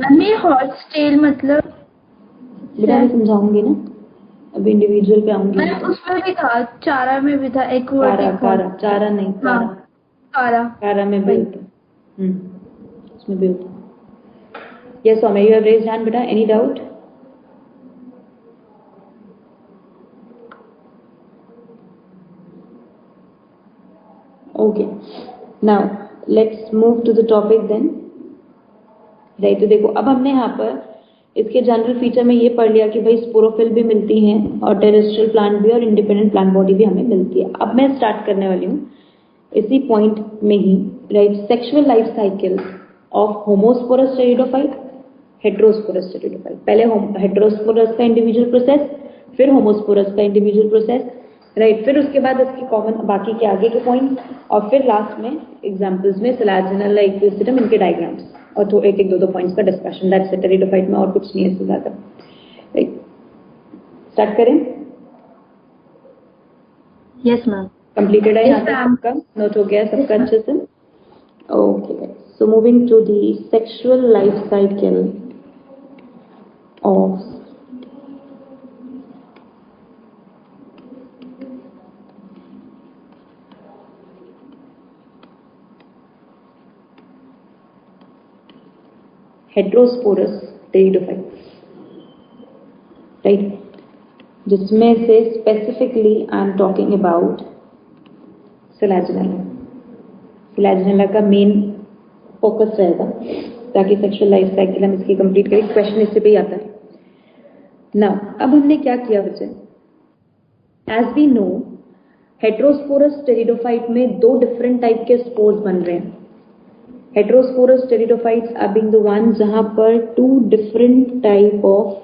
मैम ये हॉर्स टेल मतलब? बेटा मैं समझाऊंगी ना, अभी इंडिविजुअल पे आऊंगी. मैम उसमें भी था, चारा में भी था. कारा, चारा नहीं, कारा में भी होता. उसमें भी होता. Yes Saumya, you have raised hand बेटा. Any doubt? Okay. Now let's move to the topic then. Right. तो देखो अब हमने यहाँ पर इसके जनरल फीचर में ये पढ़ लिया कि भाई स्पोरोफिल भी मिलती हैं और टेरेस्ट्रियल प्लांट भी और इंडिपेंडेंट प्लांट बॉडी भी हमें मिलती है. अब मैं स्टार्ट करने वाली हूँ इसी पॉइंट में ही. Right. Sexual life cycle of homosporous pteridophyte heterosporous pteridophyte. पहले हेट्रोस्पोरस का इंडिविजुअल प्रोसेस, फिर होमोस्पोरस का इंडिविजुअल प्रोसेस, राइट। फिर उसके बाद इसकी कॉमन बाकी के आगे के पॉइंट, और फिर लास्ट में एग्जांपल्स में सिलाजिनला, इक्विसिटम, इनके डायग्राम्स और तो एक एक दो पॉइंट्स का डिस्कशन। दैट्स इट टेरिडोफाइट में, और कुछ नहीं है इससे ज्यादा, राइट। स्टार्ट करें? Yes ma'am. कंप्लीटेड है यहाँ Yes, तक ma'am. सबका? नोट हो गया सबका अच्छे से? Okay, so moving to the sexual life cycle of heterosporous pteridophytes, right, जिसमें से specifically I am talking about selaginella. Selaginella का मेन फोकस रहेगा ताकि सेक्सुअल लाइफ साइकिल हम इसकी कंप्लीट करें। क्वेश्चन इससे पे ही आता है ना। अब हमने क्या किया बच्चे? As we know, heterosporous pteridophyte में दो डिफरेंट टाइप के स्पोर्स बन रहे हैं। Heterosporous pteridophytes are being the one जहां पर two different type of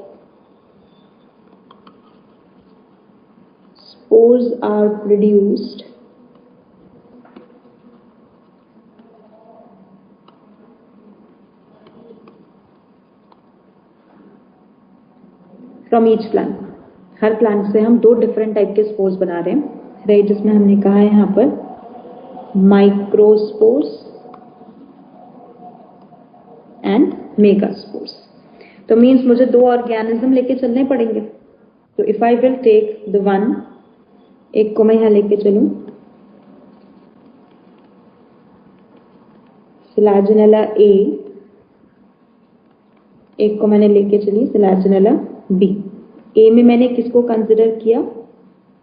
spores are produced from each plant। हर प्लांट से हम दो डिफरेंट टाइप के स्पोर्स बना रहे हैं, राइट, जिसमें हमने कहा है यहाँ पर माइक्रोस्पोर्स एंड मेगास्पोर्स। तो मीन्स मुझे दो ऑर्गेनिज्म लेके चलने पड़ेंगे। तो if I will take the one, एक को मैं यहाँ लेके चलूं, सिलाजिनला ए, एक को मैंने लेके चली सिलाजिनला बी। ए में मैंने किसको कंसिडर किया?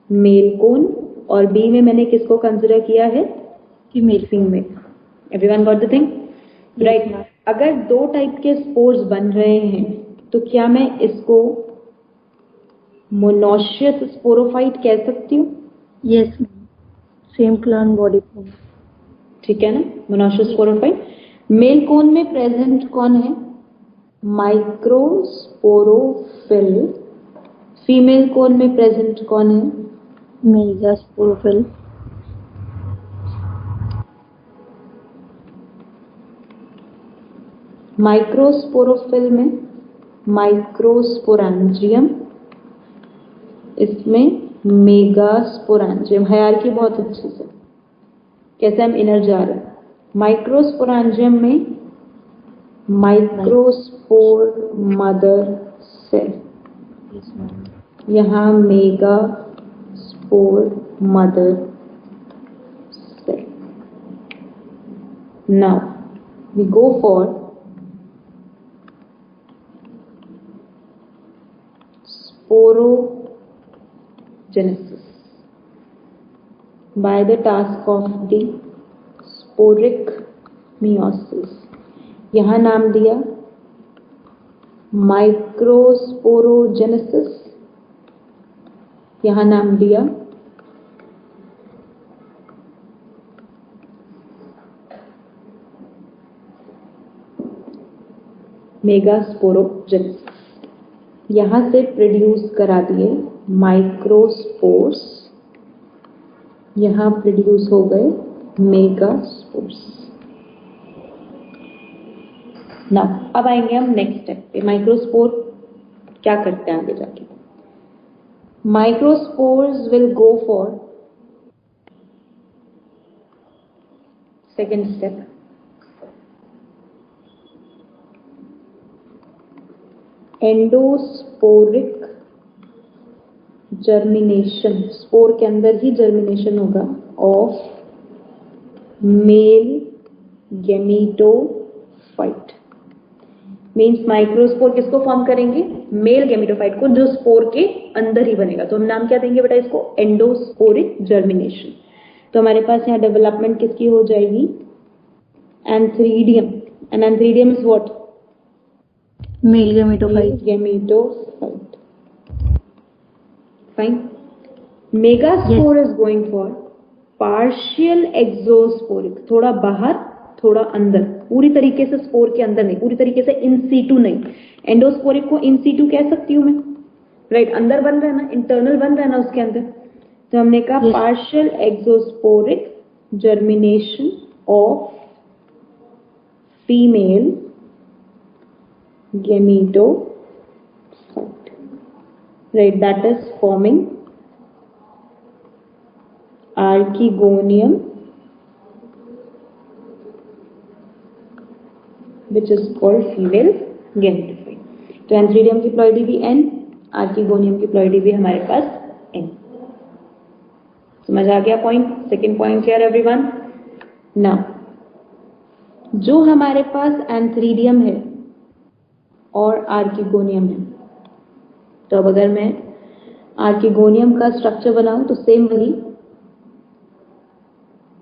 मेल कोन, और बी में मैंने किसको कंसिडर किया है? Female. Everyone got the thing, right. अगर दो टाइप के स्पोर्स बन रहे हैं तो क्या मैं इसको मोनोशियस स्पोरोफाइट कह सकती हूँ? Yes, same plant body form. ठीक है ना, मोनोशियस स्पोरोफाइट। मेल कोन में प्रेजेंट कौन है? माइक्रोस्पोरोफिल। फीमेल कोन में प्रेजेंट कौन है? मेगास्पोरोफिल। माइक्रोस्पोरोफिल में माइक्रोस्पोरेंजियम, इसमें मेगास्पोरेंजियम। हायरार्की बहुत अच्छे से कैसे हम इनर जा रहे हैं। माइक्रोस्पोरेंजियम में माइक्रोस्पोर मदर सेल, यहाँ megaspore mother cell. Now we go for sporogenesis by the task of the sporic meiosis। यहाँ नाम दिया माइक्रोस्पोरोजेनेसिस, यहाँ नाम दिया मेगास्पोरोजेनेसिस। यहाँ से प्रोड्यूस करा दिए माइक्रोस्पोर्स, यहाँ प्रोड्यूस हो गए मेगास्पोर्स। ना अब आएंगे हम नेक्स्ट स्टेप पे। माइक्रोस्पोर क्या करते हैं आगे जाके? Microspores will go for second step, endosporic germination. Spore के अंदर ही जर्मिनेशन होगा of male gametophyte. Means microspore किसको फॉर्म करेंगे? मेल गैमीटोफाइट को, जो स्पोर के अंदर ही बनेगा। तो हम नाम क्या देंगे बेटा इसको? Endosporic germination. तो हमारे पास यहाँ डेवलपमेंट किसकी हो जाएगी? Antheridium. And antheridium is what? Male gametophyte. Gametophyte. Fine. Megaspore is going for partial exosporic, थोड़ा बाहर थोड़ा अंदर। पूरी तरीके से स्पोर के अंदर नहीं, पूरी तरीके से इन सीटू नहीं। एंडोस्पोरिक को इन सीटू कह सकती हूँ मैं, राइट, अंदर बन रहा है ना, इंटरनल बन रहा है ना उसके अंदर। तो हमने कहा partial exosporic germination of female gametocyte, right, that is forming archegonium, which is called female gametophyte. तो एंथ्रीडियम की प्लॉइडी भी N, आर्कीगोनियम की प्लॉइडी भी हमारे पास N। समझ आ गया point? Second point clear everyone? Now जो हमारे पास एंथ्रीडियम है और आर्कीगोनियम है, तो अब अगर मैं आर्कीगोनियम का स्ट्रक्चर बनाऊं तो सेम वही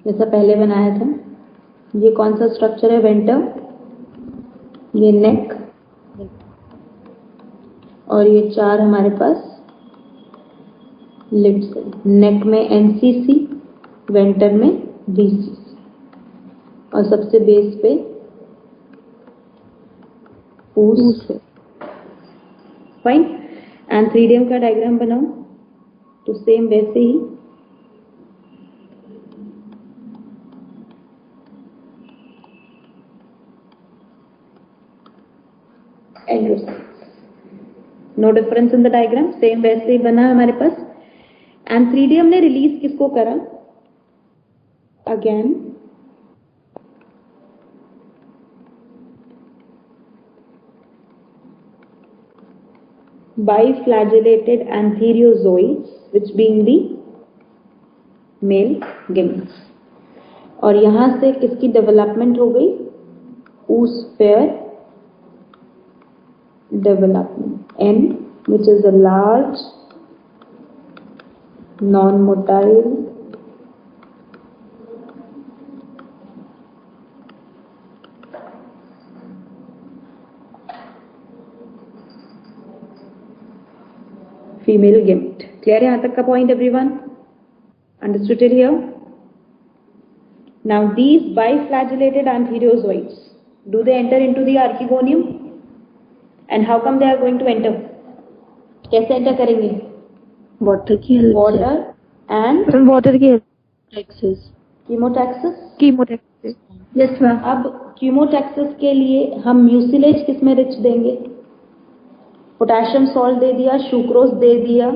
जैसा पहले बनाया था। ये कौन सा स्ट्रक्चर है? वेंटर, ये नेक, और ये चार हमारे पास लिड्स है। नेक में एनसीसी, वेंटर में बीसीसी, और सबसे बेस पे पूस है। फाइन। एंथ्रीडियम का डायग्राम बनाओ तो सेम वैसे ही no difference in the diagram, same वैसे ही बना हमारे पास। एंथ्रीडियम ने रिलीज किसको करा? Again biflagellated antherozoids, which being the male gametes, और यहां से किसकी डेवलपमेंट हो गई? oost pair development, N, which is a large non-motile female gamete. Clear है यहां तक का point everyone? Understood till here? Now these biflagellated antherozoids, do they enter into the archegonium? And how come they are going to enter? कैसे enter करेंगे? Water की help water and water की access, chemotaxis. Yes ma'am. अब chemotaxis के लिए हम mucilage किस में रिच देंगे? पोटेशियम सॉल्ट दे दिया, सुक्रोज दे दिया,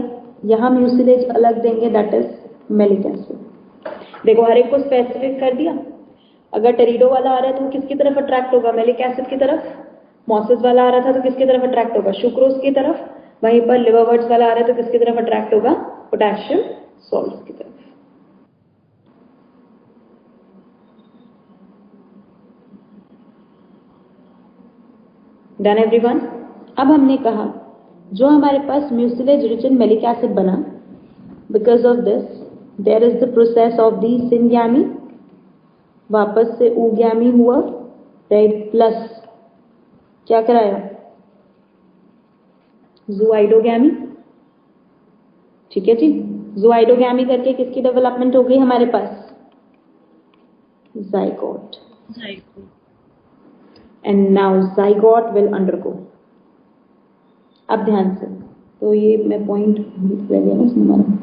यहां म्यूसिलेज अलग देंगे, दैट इज मेलिक एसिड। देखो हर एक को स्पेसिफिक कर दिया। अगर टेरिडो वाला आ रहा है तो किसकी तरफ अट्रैक्ट होगा? मेलिक एसिड की तरफ। मॉसिस वाला आ रहा था तो किसकी तरफ अट्रैक्ट होगा? सुक्रोज की तरफ। वहीं पर लिवरवर्ट्स वाला आ रहा है तो किसकी तरफ अट्रैक्ट होगा? पोटेशियम सॉल्ट की तरफ। Done everyone? अब हमने कहा जो हमारे पास mucilage rich in malic acid बना, because of this there is the process of the syngamy, वापस से ऊगैमी हुआ, राइट, प्लस क्या कराया? ज़ूआइडोगैमी। ठीक है जी, ज़ूआइडोगैमी करके किसकी डेवलपमेंट हो गई हमारे पास? Zygote. And now zygote will undergo. अब ध्यान से, तो ये मैं पॉइंट रह गया ना इसमें हमारा।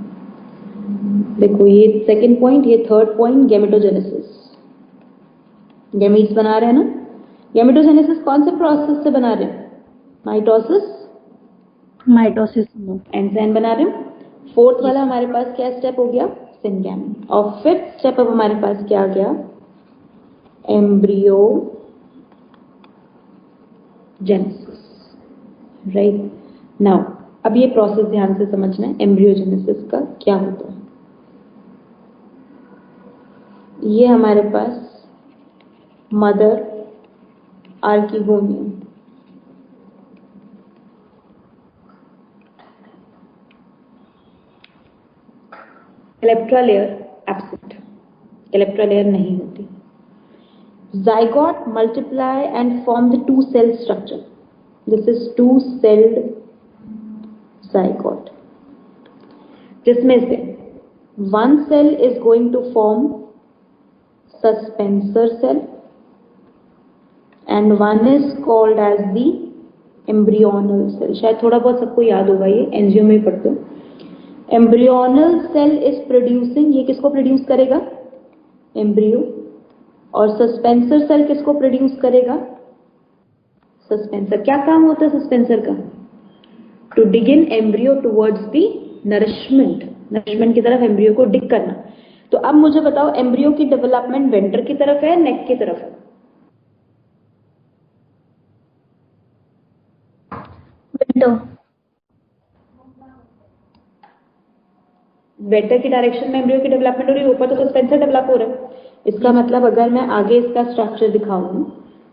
देखो ये सेकंड पॉइंट, ये थर्ड पॉइंट, गैमेटोजेनेसिस। गैमीट्स बना रहे हैं ना। गैमेटोजेनेसिस कौन से प्रोसेस से बना रहे हैं? माइटोसिस, एंजाइम बना रहे हैं। फोर्थ वाला हमारे पास क्या स्टेप हो गया? सिनगैमी। और फिफ्थ स्टेप अब हमारे पास क्या आ गया? Embryo genesis, right. नाउ अब ये प्रोसेस ध्यान से समझना है, एम्ब्रियोजेनेसिस का क्या होता है। ये हमारे पास mother archegonium, electra layer absent, electra layer नहीं होती। zygote multiply and form the two cell structure. This is two celled zygote, जिसमें से one cell is going to form suspensor cell and one is called as the embryonal cell. शायद थोड़ा बहुत सबको याद होगा, ये एनजीओ में पढ़ते हो. एम्ब्रियोनल सेल इज प्रोड्यूसिंग, ये किसको प्रोड्यूस करेगा? एम्ब्रियो. और सस्पेंसर सेल किसको प्रोड्यूस करेगा? सस्पेंसर. क्या काम होता है सस्पेंसर का? To dig in embryo towards the nourishment, nourishment की तरफ एम्ब्रियो को डिग करना. तो अब मुझे बताओ एम्ब्रियो की डेवलपमेंट वेंटर की तरफ है, नेक की तरफ है? विंडो. वेंटर की डायरेक्शन में एम्ब्रियो की डेवलपमेंट हो रही है, ऊपर तो सस्पेंसर डेवलप हो रहा है. इसका मतलब अगर मैं आगे इसका स्ट्रक्चर दिखाऊं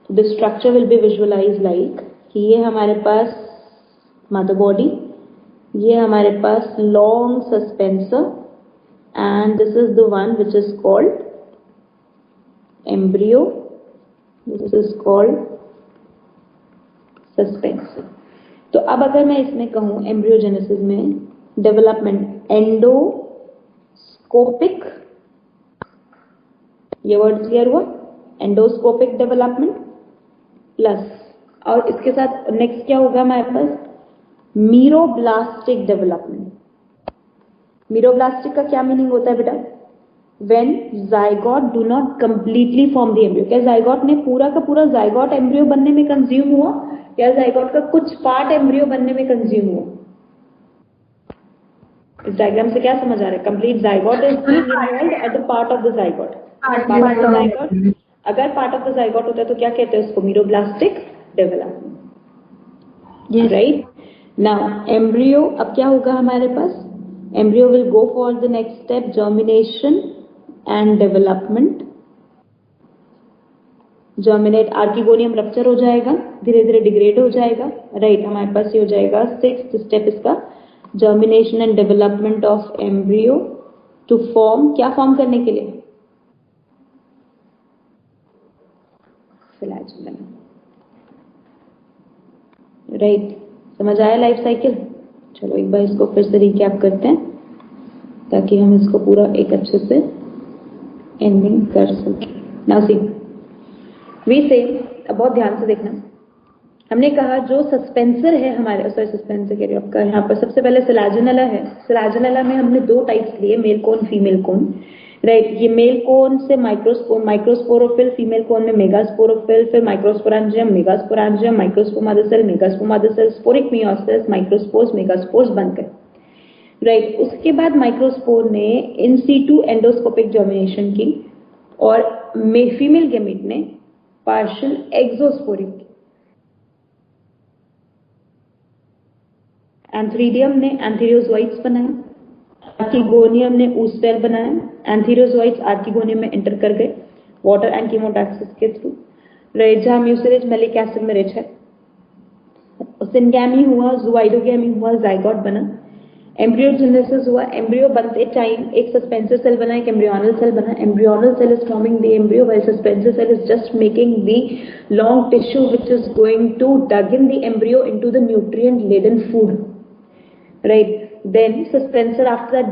तो the structure will be visualize like कि ये हमारे पास मदर बॉडी, ये हमारे पास long suspensor, and this is the one which is called embryo, this is called suspensor. तो अब अगर मैं इसमें कहूं एम्ब्रियोजेनेसिस में डेवलपमेंट एंडोस्कोपिक, ये वर्ड क्लियर हुआ? एंडोस्कोपिक डेवलपमेंट प्लस, और इसके साथ नेक्स्ट क्या होगा हमारे पास? Meroblastic development. मीरोब्लास्टिक का क्या मीनिंग होता है बेटा? When zygote do not completely form the embryo. क्या जाइगोट ने पूरा का पूरा जाइगोट एम्ब्रियो बनने में कंज्यूम हुआ, या जाइगोट का कुछ पार्ट एम्ब्रियो बनने में कंज्यूम हुआ? इस डायग्राम से क्या समझ आ रहा है? Complete zygote is being involved at the part of the zygote. Part of the zygote, अगर पार्ट ऑफ द जाइगोट होता है तो क्या कहते हैं उसको? Meroblastic development. Right. Now embryo, अब क्या होगा हमारे पास? Embryo will go for the next step, germination and development. Germinate, archegonium rupture हो जाएगा, धीरे धीरे डिग्रेड हो जाएगा. राइट. हमारे पास ये हो जाएगा सिक्स्थ स्टेप इसका, germination and development of embryo to form, क्या फॉर्म करने के लिए? फ्लैजेलम. राइट. समझ आया लाइफ साइकिल? चलो एक बार इसको फिर से रिकैप करते हैं ताकि हम इसको पूरा एक अच्छे से एंडिंग कर सकें. नाउ सी वी से, अब बहुत ध्यान से देखना, हमने कहा जो सस्पेंसर है हमारे, सॉरी सस्पेंसर कह रही हूं आपका, यहाँ पर सबसे पहले सिलाजिनेला है. सिलाजिनेला में हमने दो टाइप्स लिए, male cone female cone. Right. ये मेल कोन से माइक्रोस्पोरोफिल, फीमेल कोन में मेगास्पोरोफिल, फिर microsporangium, megasporangium, microspore mother cell, megaspore mother cell, sporic meiosis, microspores, megaspores बनकर. राइट. उसके बाद माइक्रोस्पोर ने इन सीटू एंडोस्कोपिक जर्मिनेशन की, और फीमेल गैमीट ने पार्शियल एक्सोस्पोरिक. एंथीरियम ने एंथीरियोजोइट्स बनाए, आर्किगोनियम ने ऊस्टेल बनाया. एंथीरियोजोइट्स आर्किगोनियम में एंटर कर गए वाटर एंड कीमोटैक्सिस के थ्रू. राइट. जहां म्यूसिलेज मैलिक एसिड में रिच है. सिनगैमी हुआ, जुआइडोगैमी हुआ, जाइगोट बना. एम्ब्रियोजेनेसिस हुआ, एम्ब्रियो बनते टाइम एक सस्पेंसर सेल बना, एक एम्ब्रियोनल सेल बना. Embryonal cell is forming the embryo, while suspensor cell is just making the long tissue which is going to dug in the embryo into the nutrient laden food. Right. Then suspensor after that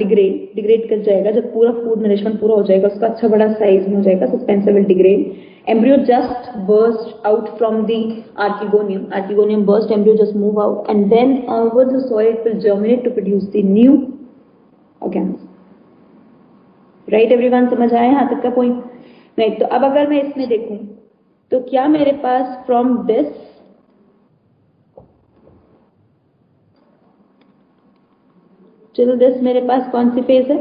degrade कर जाएगा. जब पूरा food nourishment पूरा हो जाएगा, उसका अच्छा बड़ा साइज में हो जाएगा, suspensor will degrade. Embryo just burst out from the archegonium. Archegonium burst, embryo just move out, and then over the soil it will germinate to produce the new organism. Right, everyone? समझ आया यहाँ तक का point? Right. तो अब अगर मैं इसमें देखूं तो क्या मेरे पास फ्रॉम दिस टिल दिस मेरे पास कौन सी फेज है?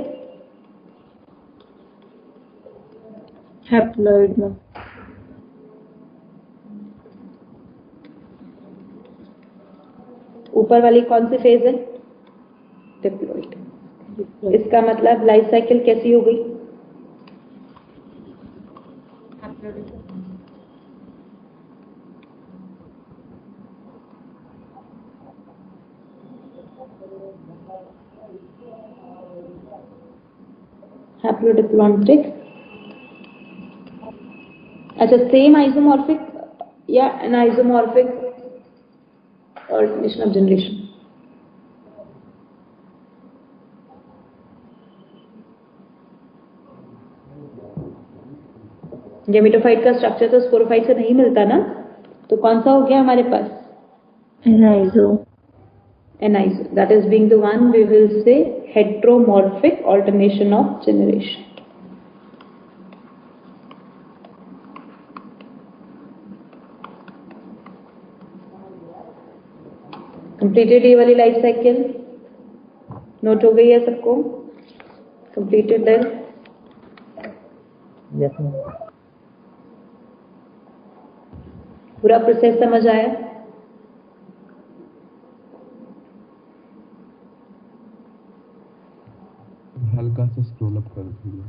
हैप्लॉइड में. ऊपर वाली कौन सी फेज है? डिप्लॉइड. इसका मतलब लाइफ साइकिल कैसी हो गई? हैप्लोडिप्लॉन्टिक. अच्छा, सेम आइसोमॉर्फिक या एनाइसोमॉर्फिक alternation of generation? गैमेटोफाइट का स्ट्रक्चर तो स्पोरोफाइट से नहीं मिलता ना, तो कौन सा हो गया हमारे पास? एनाइजो। Aniso. That is being the one we will say heteromorphic alternation of generation. Completed ये वाली लाइफ साइकिल नोट हो गई है सबको? Completed then? Yes, ma'am. पूरा प्रोसेस समझ आया? हल्का सा स्क्रॉल अप कर दीजिए।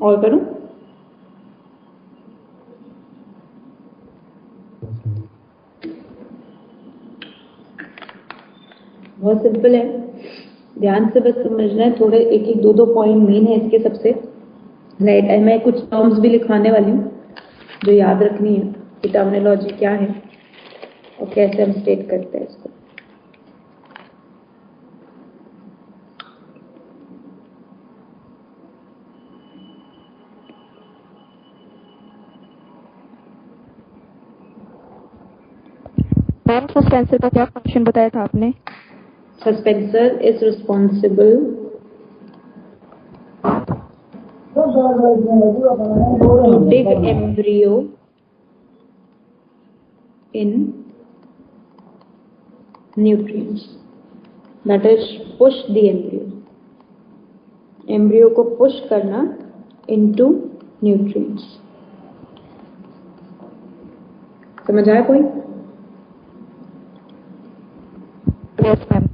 और करूं? बहुत सिंपल है, ध्यान से बस समझना है। थोड़े एक एक दो पॉइंट मेन है इसके सबसे। राइट, मैं कुछ टर्म्स भी लिखवाने वाली हूँ जो याद रखनी है कि टर्मिनोलॉजी क्या है और कैसे हम स्टेट करते हैं इसको। मैम सस्पेंसर का क्या फंक्शन बताया था आपने? Suspensor is responsible to dig embryo in nutrients. That is push the embryo. Embryo को push करना into nutrients. समझ आया कोई? Yes ma'am.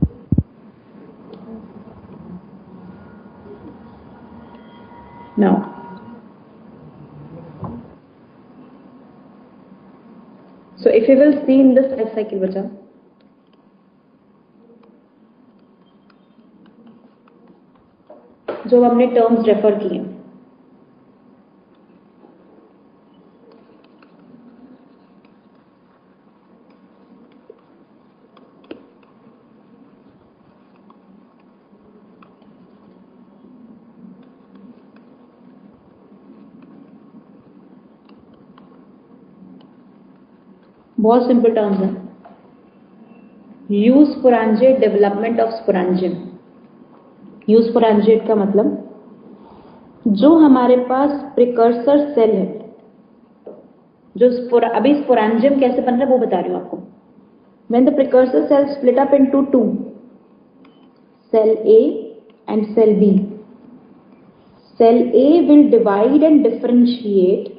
Now, so if you will see in this life cycle, बच्चा, जो हमने टर्म्स रेफर किए, बहुत सिंपल टर्म्स है। Use sporangiate, development of sporangium. Use sporangiate का मतलब जो हमारे पास प्रिकर्सर सेल है, जो अभी स्पोरेंजियम कैसे बन रहा है वो बता रही हूँ आपको। When the precursor cell split up into two, cell A and cell B, cell A will divide and differentiate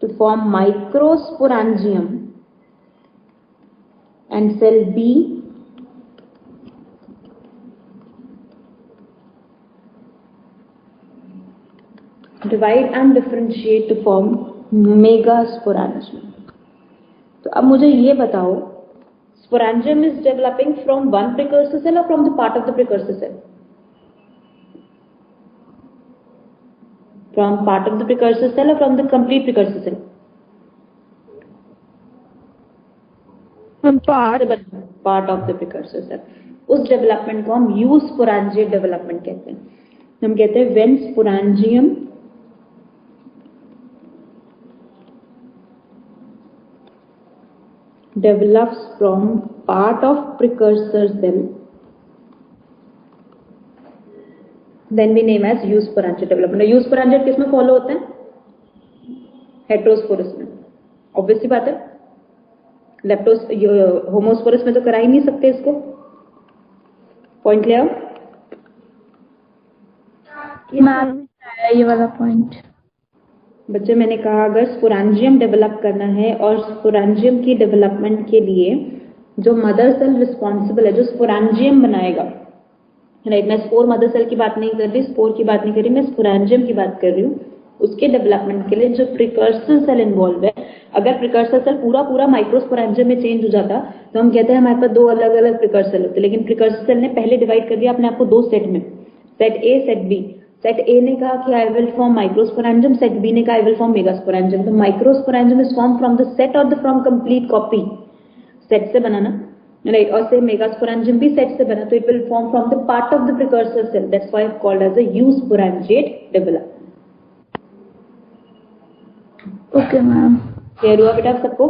to form microsporangium, and cell B divide and differentiate to form megasporangium. तो अब मुझे ये बताओ, sporangium is developing from one precursor cell or from the part of the precursor cell? From part of the precursor cell or from the complete precursor cell? From part of the precursor cell. उस development को हम use sporangiate development कहते हैं। हम कहते हैं when sporangium develops from part of precursor cell, then we name as use sporangiate development. Use sporangiate किसमें follow होता है? हेटेरोस्पोरस में। ऑब्वियस सी बात है, होमोस्पोरस में तो करा ही नहीं सकते इसको। पॉइंट ले आओ। ये वाला पॉइंट बच्चे, मैंने कहा अगर स्पोरेंजियम डेवलप करना है और स्पोरेंजियम की डेवलपमेंट के लिए जो मदर सेल रिस्पॉन्सिबल है, जो स्पोरेंजियम बनाएगा, राइट, मैं स्पोर मदर सेल की बात नहीं कर रही, स्पोर की बात नहीं कर रही, मैं स्पोरेंजियम की बात कर रही हूँ। उसके डेवलपमेंट के लिए जो प्रिकर्सर सेल इन्वॉल्व है, अगर प्रिकर्सर सेल पूरा माइक्रोस्पोरेंजियम में चेंज हो जाता तो हम कहते हैं हमारे पास दो अलग अलग प्रिकर्सर होते, लेकिन प्रिकर्सर सेल ने पहले डिवाइड कर दिया अपने आपको दो सेट में, set A set B. Set A ने कहा कि I will form microsporangium, set B ने कहा आई विल फॉर्म मेगास्पोरेंजियम। तो microsporangium is form from the set और the from complete copy. Set से बनाना, राइट, और सेम मेगास्पोरेंजियम भी सेट से बना, तो it will form from the part of the precursor cell, that's why called as a eusporangiate development. Okay ma'am. Clear हुआ बेटा सबको?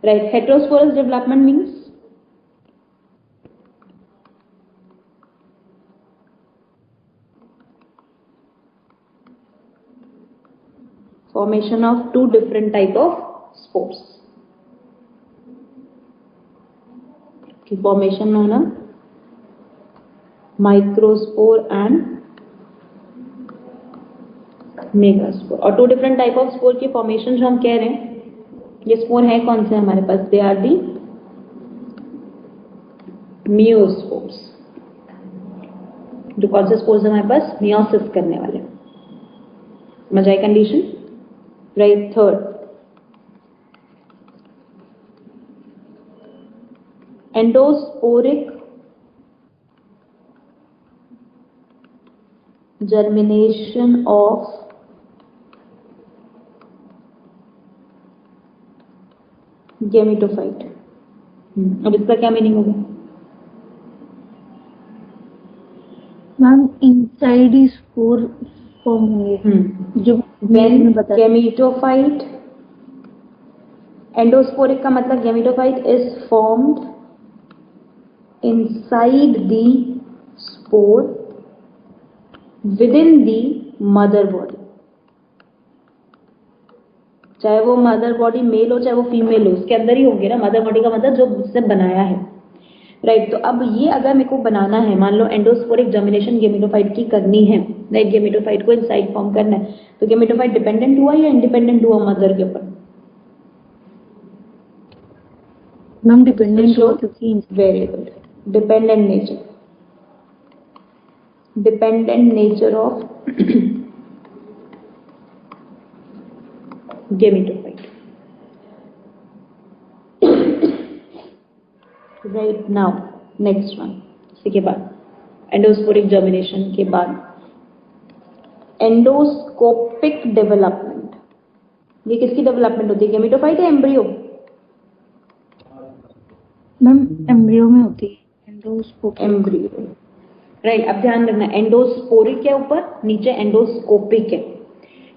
Right, heterosporous development means formation of two different type of spores. की formation होना microspore and megaspore, और two different type of spore की formation जो हम कह रहे हैं, ये स्पोर है कौन से हमारे पास? They are the miospores. जो कौन से स्पोर्स हमारे पास? मियोसिस करने वाले। समझ आई condition? Right, third endosporic germination of gametophyte. अब इसका क्या मीनिंग होगा? मैम इनसाइड ही स्पोर फॉर्म होंगे जो व्हेन गेमिटोफाइट, एंडोस्पोरिक का मतलब gametophyte is formed inside the spore within the mother body. चाहे वो मदर बॉडी मेल हो चाहे वो फीमेल हो, उसके अंदर ही होंगे ना। मदर बॉडी का मतलब जो उससे बनाया है, राइट। तो अब ये अगर मेरे को बनाना है, मान लो एंडोस्पोरिक जर्मिनेशन गेमिटोफाइट की करनी है, राइट, गेमिटोफाइट को इनसाइड फॉर्म करना है, तो गेमिटोफाइट डिपेंडेंट हुआ या इंडिपेंडेंट हुआ मदर के ऊपर? मैम डिपेंडेंट हुआ, क्योंकि very good, dependent nature, dependent nature of gametophyte. Right, now next one, इसी के बाद एंडोस्पोरिक जर्मिनेशन के बाद एंडोस्कोपिक डेवलपमेंट। ये किसकी डेवलपमेंट होती है? गेमिटोफाइट या एम्ब्रियो? मैम एम्ब्रियो में होती है एंडोस्कोपिक। Embryo, right. अब ध्यान रखना, एंडोस्पोरिक के ऊपर, नीचे एंडोस्कोपिक है।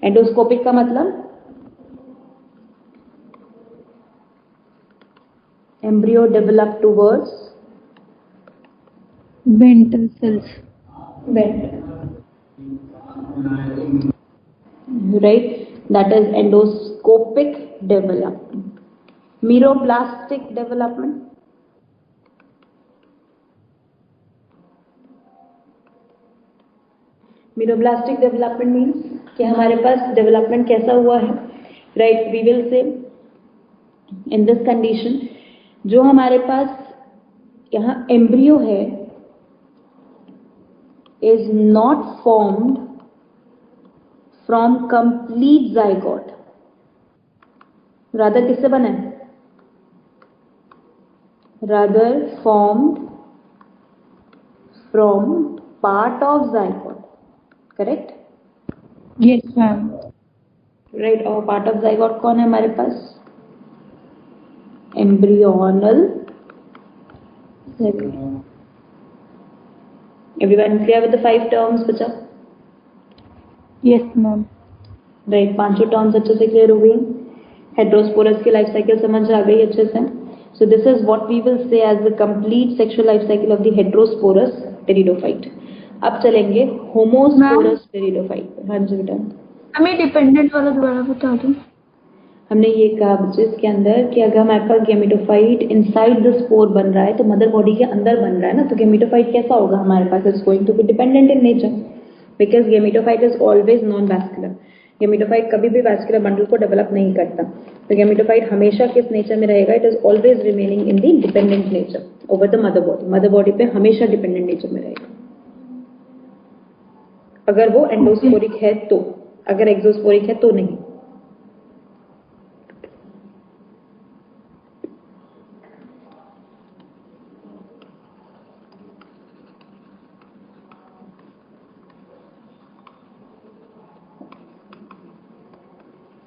एंडोस्कोपिक का मतलब embryo develop towards ventral cells, right, that is endoscopic development. Meroblastic development, meroblastic development means कि हमारे पास डेवलपमेंट कैसा हुआ है, राइट। वी विल से इन दिस कंडीशन, जो हमारे पास यहाँ एम्ब्रियो है is not formed from complete zygote, rather किससे बना है? Rather formed from part of zygote, correct? Yes ma'am, right. और पार्ट ऑफ जाइगोट कौन है हमारे पास? embryonal cell. Everyone clear with the 5 terms बचा? यस मैम, राइट, पांचों टर्म्स अच्छे से क्लियर हो गई। हेटेरोस्पोरस की लाइफ साइकिल समझ आ गई अच्छे से। So this is what we will say as the complete sexual life cycle of the heterosporous pteridophyte. अब चलेंगे होमोस्पोरस टेरिडोफाइट। हाँ जी बेटा। हमें डिपेंडेंट वाला दोबारा बता दो। हमने ये कहा बच्चे इसके अंदर कि अगर हमारे पास गेमिटोफाइट इनसाइड द स्पोर बन रहा है तो मदर बॉडी के अंदर बन रहा है ना, तो गेमिटोफाइट कैसा होगा हमारे पास? Is going to be dependent in nature, because gametophyte is always non vascular. Gametophyte कभी भी वैस्कुलर बंडल को डेवलप नहीं करता, तो गेमिटोफाइट हमेशा किस नेचर में रहेगा? It is always remaining in the dependent nature over the mother body. Mother body पे हमेशा डिपेंडेंट नेचर में रहेगा, अगर वो एंडोस्पोरिक है तो। अगर एक्सोस्पोरिक है तो नहीं।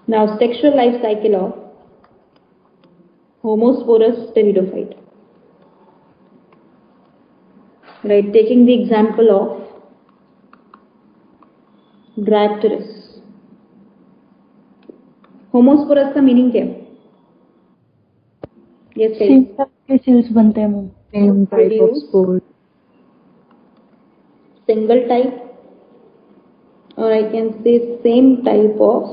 Now, sexual life cycle of homosporous pteridophyte. right? Taking the example of Drypteris. Homosporous का मीनिंग क्या है? Yes, सेम टाइप के सेल्स बनते हैं ma'am. Same type of spore. Single type, or I can say same type of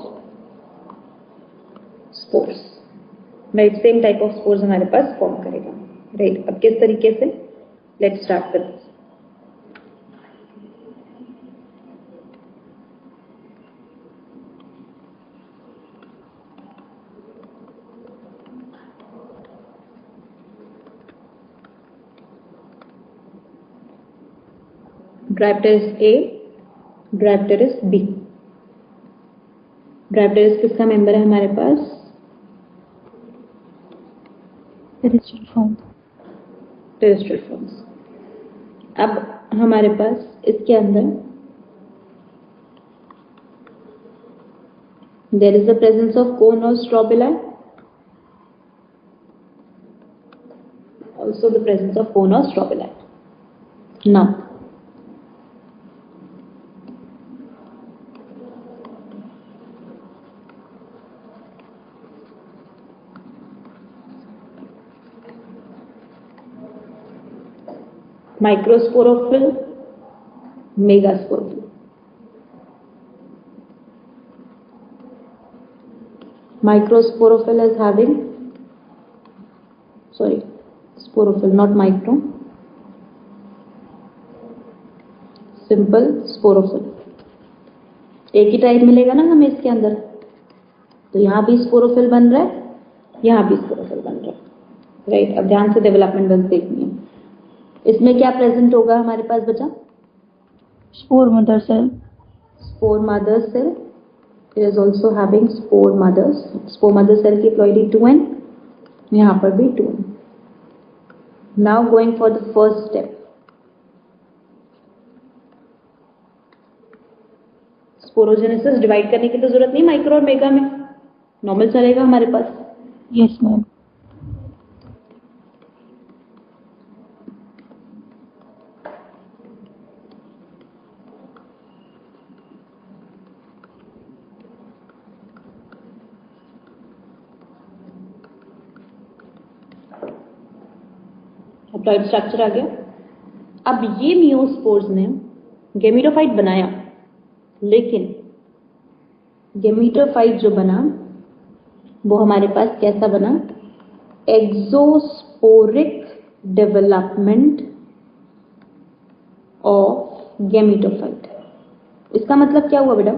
spores, right? Same type of spores हमारे पास form करेगा, right? अब किस तरीके से? Let's start with this. Drypteris A, Drypteris B. Drypteris किसका member है हमारे पास? Terrestrial form. Terrestrial forms. अब हमारे पास इसके अंदर there is the presence of cone or strobili, also the presence of cone or strobili. Now microsporophyll, megasporophyll. Microsporophyll is having, sorry, sporophyll, not micro, simple sporophyll. एक ही type मिलेगा ना हमें इसके अंदर, तो यहाँ भी स्पोरोफिल बन रहा है, यहाँ भी स्पोरोफिल बन रहा है, राइट? अब ध्यान से डेवलपमेंट बस देखनी है। इसमें क्या प्रेजेंट होगा हमारे पास बचा? Spore mother cell. Spore mother cell, it is also having spore mothers. Spore mother cell की प्लॉइडी 2n, यहाँ पर भी 2n। Now going for the first step, sporogenesis divide करने की तो जरूरत नहीं माइक्रो और मेगा में, नॉर्मल चलेगा हमारे पास। Yes ma'am. हप्लॉइड स्ट्रक्चर आ गया। अब ये मियोस्पोर्स ने गेमिटोफाइट बनाया, लेकिन गेमिटोफाइट जो बना वो हमारे पास कैसा बना? एक्सोस्पोरिक डेवलपमेंट ऑफ गेमिटोफाइट। इसका मतलब क्या हुआ बेटा?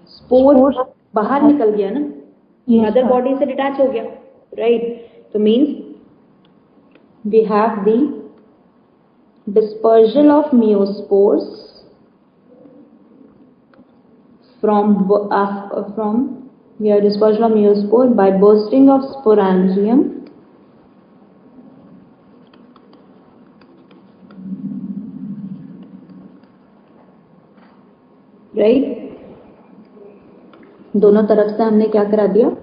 स्पोर बाहर निकल गया ना, मदर बॉडी से डिटैच हो गया, राइट? तो means we have the dispersal of meiospores from dispersal of meiospore by bursting of sporangium right? दोनों तरफ से हमने क्या करा दिया?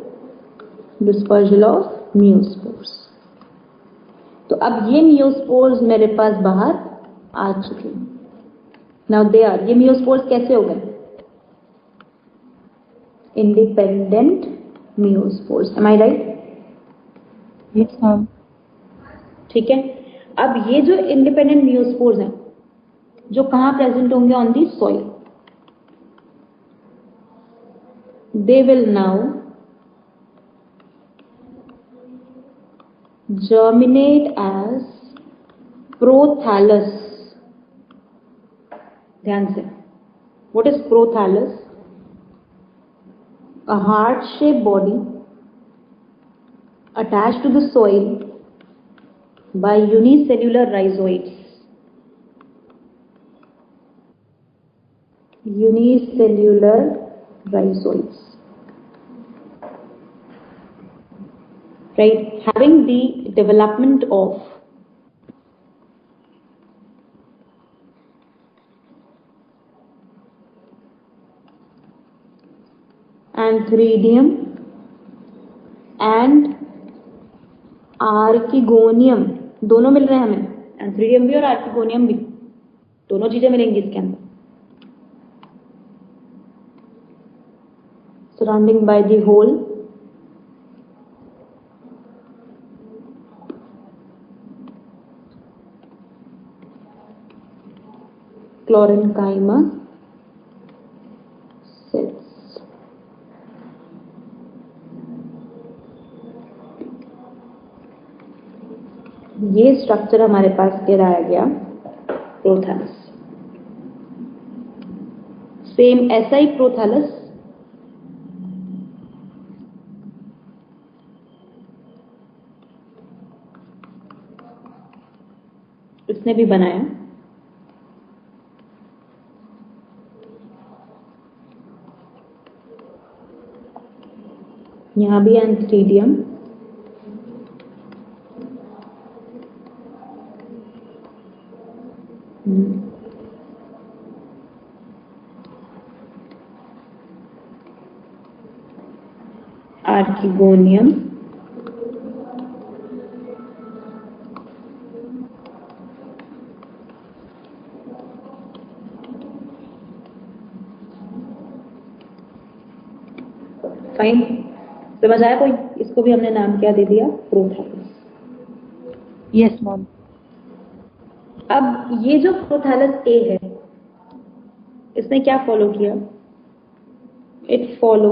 Dispersal of miospores. तो अब ये मियोस्पोर्स मेरे पास बाहर आ चुके हैं। नाउ दे आर, ये मियोस्पोर्स कैसे हो गए? Independent miospores. एम आई राइट? Yes ma'am. ठीक है। अब ये जो इंडिपेंडेंट मियोस्पोर्स हैं, जो कहां प्रेजेंट होंगे? On the soil. They will now germinate as prothallus. ध्यान से, what is prothallus? A heart-shaped body attached to the soil by unicellular rhizoids. Unicellular rhizoids. Right, having the development of antheridium and archegonium, दोनों मिल रहे हैं हमें। Antheridium भी और archegonium भी, दोनों चीजें मिलेंगी इसके अंदर। Surrounding by the whole chlorenchyma cells. ये स्ट्रक्चर हमारे पास गिराया गया प्रोथैलस। सेम ऐसा ही प्रोथैलस इसने भी बनाया। यहां भी एंथ्रीडियम, आर्किगोनियम, फाइन। समझ आया कोई? इसको भी हमने नाम क्या दे दिया? प्रोथैलस। Yes ma'am. अब ये जो प्रोथैलस ए है, इसने क्या फॉलो किया? It follow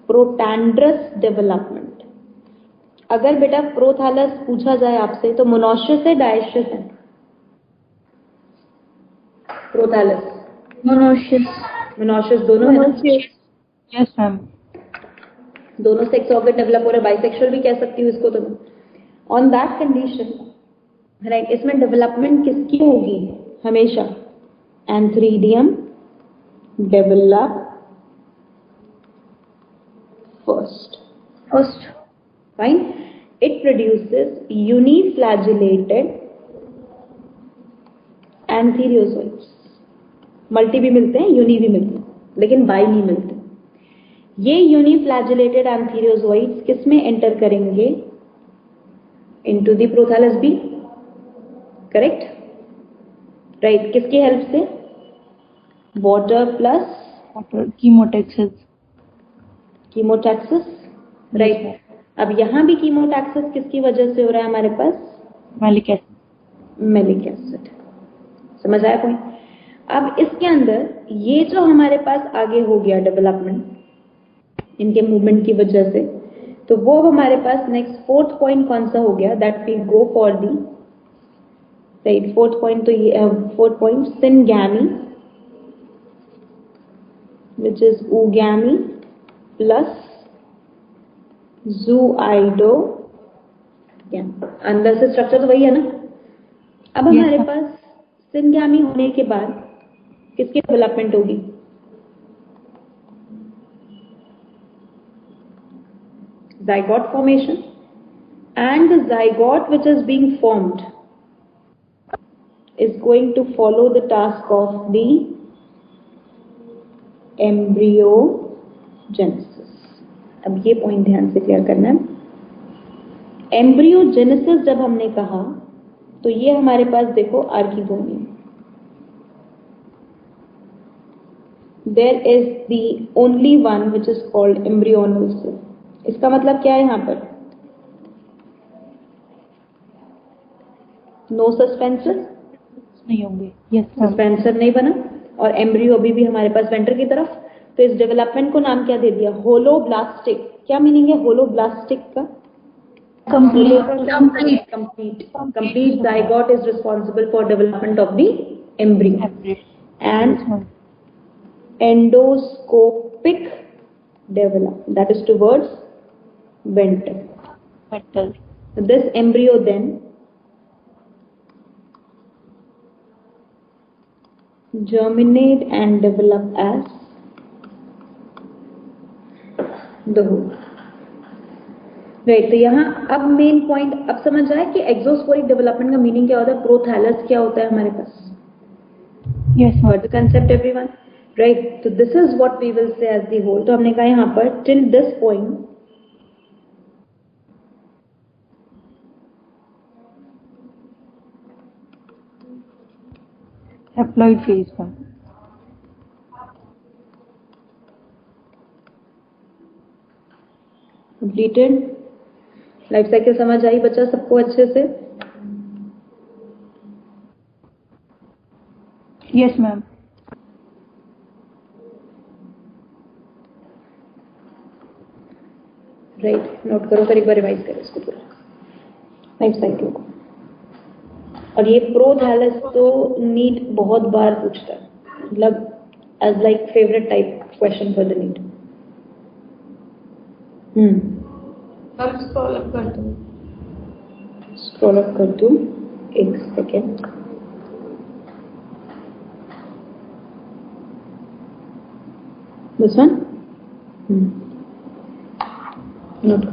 protandrous development. अगर बेटा प्रोथैलस पूछा जाए आपसे तो मोनोशियस है डायशियस है? प्रोथैलस मोनोशियस दोनों है ना? Yes ma'am. दोनों सेक्स ऑर्गन डेवलप हो रहे, बाइसेक्सुअल भी कह सकती हूँ इसको तो मैं। ऑन दैट कंडीशन, राइट, इसमें डेवलपमेंट किसकी होगी? हमेशा antheridium develop first, fine. It produces uniflagellated antherozoids. Multi भी मिलते हैं, यूनि भी मिलते हैं, लेकिन बाई नहीं मिलते। ये यूनिफ्लैजिलेटेड एंथीरियोजोइड्स किस में एंटर करेंगे? Into the prothallus B, correct, right. किसकी हेल्प से? Water plus chemotaxis, right. अब यहां भी कीमोटैक्सिस किसकी वजह से हो रहा है हमारे पास? Malic acid. Malic acid. समझ आया कोई? अब इसके अंदर ये जो हमारे पास आगे हो गया डेवलपमेंट इनके मूवमेंट की वजह से, तो वो हमारे पास नेक्स्ट फोर्थ पॉइंट कौन सा हो गया? That we go for the, right, fourth point. तो ये fourth point syngamy, which is oogamy plus zooid. अंदर से स्ट्रक्चर तो वही है ना। अब हमारे पास सिनगैमी होने के बाद किसकी डेवलपमेंट होगी? zygote formation, and the zygote which is being formed is going to follow the task of the embryogenesis. अब ये पॉइंट ध्यान से क्लियर करना है। एम्ब्रियोजेनेसिस जब हमने कहा तो ये हमारे पास देखो archegonium, there is the only one which is called embryonal cell. इसका मतलब क्या है यहाँ पर? नो सस्पेंसर नहीं होंगे। यस, सस्पेंसर नहीं बना, और एम्ब्रियो अभी भी हमारे पास वेंटर की तरफ। तो इस डेवलपमेंट को नाम क्या दे दिया? होलोब्लास्टिक। क्या मीनिंग है होलोब्लास्टिक का? Complete zygote is responsible for development of the embryo, and endoscopic development, that is towards ventral. So this embryo then germinate and develop as the whole, right. तो यहाँ अब मेन पॉइंट अब समझ आया कि एक्सोस्पोरिक development का meaning क्या होता है, प्रोथैलस क्या होता है हमारे पास। Yes, got the concept everyone, right. तो this is what we will say as the whole. तो हमने कहा यहाँ पर till this point haploid phase का कंप्लीटेड। लाइफ साइकिल समझ आई बच्चा सबको अच्छे से? Yes ma'am. राइट, नोट करो, फिर एक बार रिवाइज करो इसको पूरा लाइफ साइकिल को। और ये प्रोथैलस तो नीट बहुत बार पूछता है, मतलब as like favourite type question for the NEET. अब स्क्रॉल अप कर दो। स्क्रॉल अप कर दूं, एक second. This one note.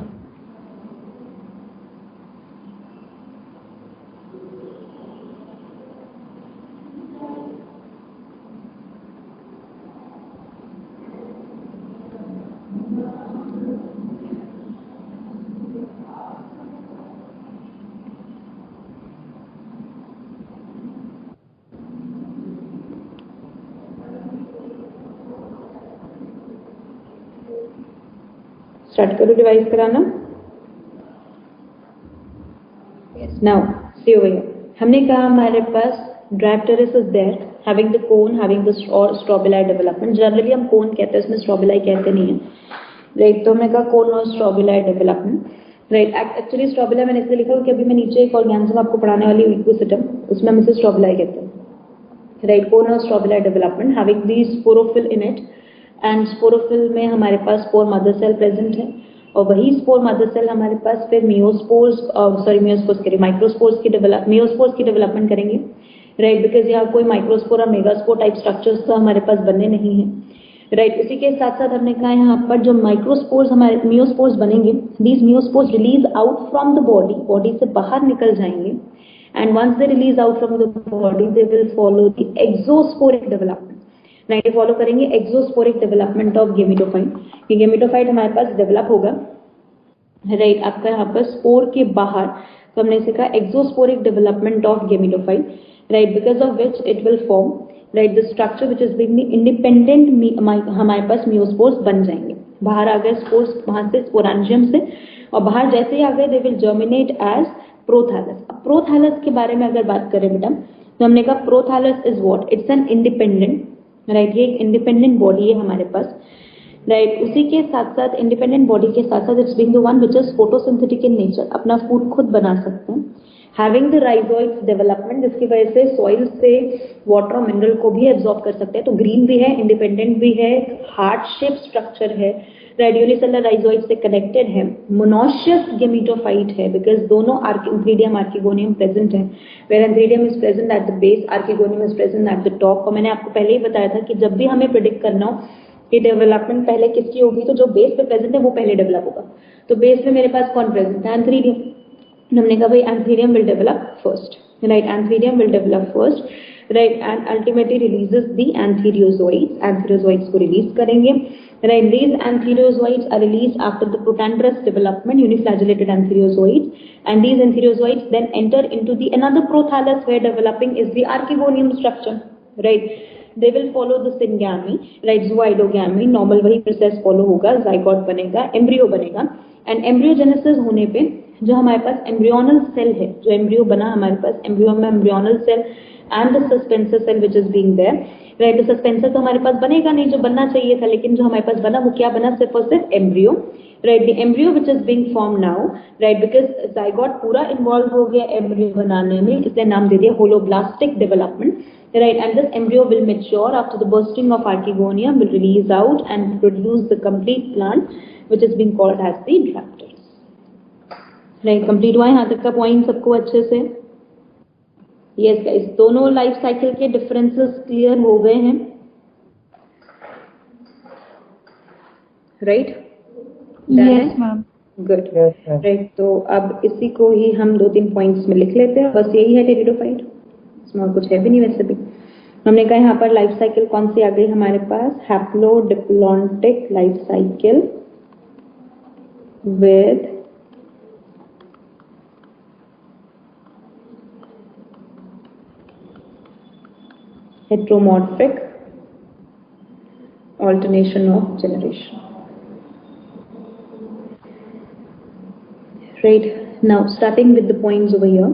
Start करो रिवाइज कराना। नाउ सी ओवर हियर, हमने कहा हमारे पास Dryopteris is there having the cone having the strobili development. Generally हम कोन कहते हैं, इसमें स्ट्रोबिलाई कहते नहीं है, राइट। तो हमने कहा कोन और strobili development, right. Actually strobili मैंने इसलिए लिखा क्योंकि अभी मैं नीचे एक ऑर्गेनिज्म आपको पढ़ाने वाली हूँ, इकोसिस्टम, उसमें हम इसे स्ट्रोबिलाई कहते हैं, राइट। कोन और strobili development having the sporophyll in it, and sporophyll में हमारे पास स्पोर मदर सेल प्रेजेंट है, और वही स्पोर मदर सेल हमारे पास फिर मियोस्पोर्स माइक्रोस्पोर्स की डेवलपमेंट करेंगे, राइट। बिकॉज यहाँ कोई माइक्रोस्पोर और मेगास्पोर टाइप स्ट्रक्चर्स तो हमारे पास बनने नहीं है, राइट। उसी के साथ साथ हमने कहा यहाँ पर जो माइक्रोस्पोर्स हमारे मियोस्पोर्स बनेंगे, these miospores release out from the body, body से बाहर निकल जाएंगे, and once they release out from the body they will follow the exosporic development, right. Follow करेंगे एक्सोस्पोरिक डेवलपमेंट ऑफ गेमिटोफाइट, कि गेमिटोफाइट हमारे पास डेवलप होगा, राइट। आपका यहाँ पर स्पोर के बाहर, तो हमने सीखा exosporic development of gametophyte, right, because of which it will form, right, the structure which is being independent, हमारे पास मियोस्पोर्स बन जाएंगे। बाहर आ गए स्पोर्स, वहां से स्पोरेंजियम से, और बाहर जैसे ही आ गए they will germinate as prothallus. अब प्रोथैलस के बारे में अगर बात करें बेटा, तो हमने कहा prothallus is what, it's an independent, right. ये एक इंडिपेंडेंट बॉडी है हमारे पास, राइट। उसी के साथ साथ इंडिपेंडेंट बॉडी के साथ साथ it's being the one which is photosynthetic in nature, अपना फूड खुद बना सकते हैं, हैविंग द राइजोइड्स डेवलपमेंट, जिसकी वजह से सॉइल से वाटर और मिनरल को भी एब्जॉर्ब कर सकते हैं। तो ग्रीन भी है, इंडिपेंडेंट भी है, हार्ट शेप स्ट्रक्चर है, राइट, यूनिसेलुलर राइजोइड से कनेक्टेड है, मोनोशियस गेमिटोफाइट है, बिकॉज दोनों एंथ्रीडियम आर्किगोनियम प्रेजेंट है, where antheridium is present at the base, archegonium is present at the top. और मैंने आपको पहले ही बताया था कि जब भी हमें प्रिडिक्ट करना हो कि डेवलपमेंट पहले किसकी होगी, तो जो बेस पे प्रेजेंट है वो पहले डेवलप होगा। तो बेस पे मेरे पास कौन प्रेजेंट है, एंथ्रीडियम। हमने कहा भाई antheridium will develop first, right, antheridium will develop first, right, and ultimately releases the antherozoids, antherozoids को रिलीज करेंगे, right. These antherozoids are release after the protandrous development, uniflagellated antherozoids, and these entherozoids then enter into the another prothallus where developing is the archegonium structure, right. They will follow the syngamy, right, zoidogamy, normal वही process follow होगा, zygote बनेगा, embryo बनेगा, and embryogenesis होने पे जो हमारे पास embryonal cell है, जो एम्ब्रियो बना हमारे पास, एम्ब्रियो में embryonal cell and the suspensor cell which is being there, right. तो सस्पेंसर तो हमारे पास बनेगा नहीं, जो बनना चाहिए था, लेकिन जो हमारे पास बना वो क्या बना, सिर्फ और सिर्फ embryo, right. The embryo which is being form now, right, because zygote पूरा इन्वॉल्व हो गया एम्ब्रियो बनाने में, इसलिए नाम दे दिया holoblastic development, right, and this embryo will mature after the bursting of archegonium, will release out and produce the complete plant which is being called as the drapteris, right। complete हुआ यहाँ तक का point सबको अच्छे से? yes guys, दोनों life cycle के differences clear हो गए हैं, right? Yes ma'am. Good, right. तो अब इसी को ही हम 2-3 पॉइंट्स में लिख लेते हैं, बस यही है टेरिडोफाइट, इसमें और कुछ है भी नहीं वैसे भी। हमने कहा यहाँ पर लाइफ साइकिल कौन सी आ गई हमारे पास, haplodiplontic life cycle with heteromorphic alternation of generation. Right, now starting with the points over here.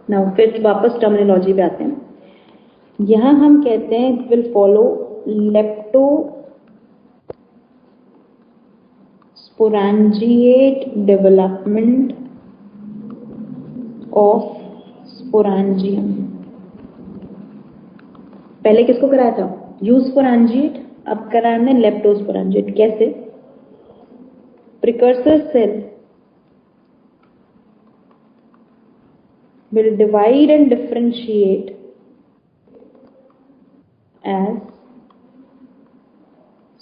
Now फिर वापस टर्मिनोलॉजी पे आते हैं. यहाँ हम कहते हैं it will follow leptosporangiate development of sporangium. पहले किसको कराया था? यूस्पोरांजिएट. अब कराया हमने लेप्टोस्पोरांजिएट. कैसे? Precursor cell will divide and differentiate as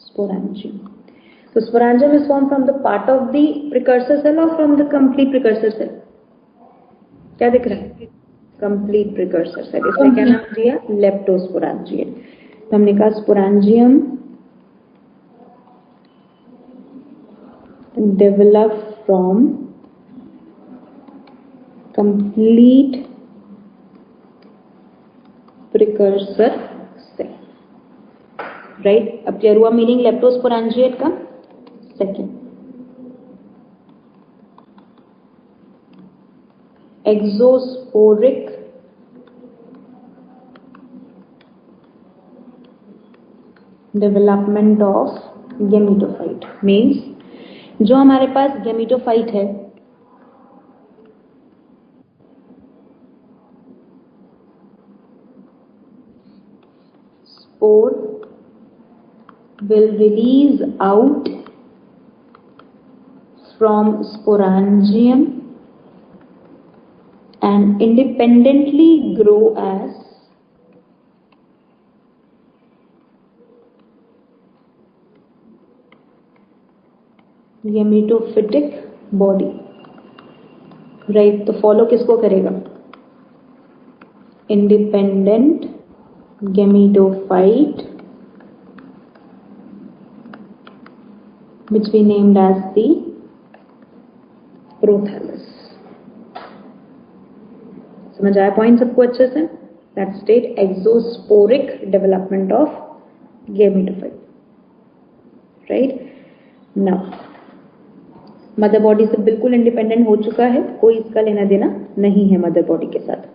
sporangium. So sporangium is formed from the part of the precursor cell or from the complete precursor cell? क्या दिख रहा है? Complete precursor cell. इसमें क्या नाम दिया? लेप्टोस्पोरांजिएट. तो हमने कहा sporangium develop from complete precursor cell. Right? अब क्लियर हुआ मीनिंग लेप्टोस्पोरांजिएट का. Second, exosporic development of gametophyte. Means जो हमारे पास गेमिटोफाइट है spore will release out from sporangium and independently grow as gametophytic body. Right, तो फॉलो किसको करेगा? Independent gametophyte which we named as the prothallus. समझ आया पॉइंट सबको अच्छे से? That state exosporic development of gametophyte. Right, now mother body से बिल्कुल इंडिपेंडेंट हो चुका है, कोई इसका लेना देना नहीं है मदर बॉडी के साथ.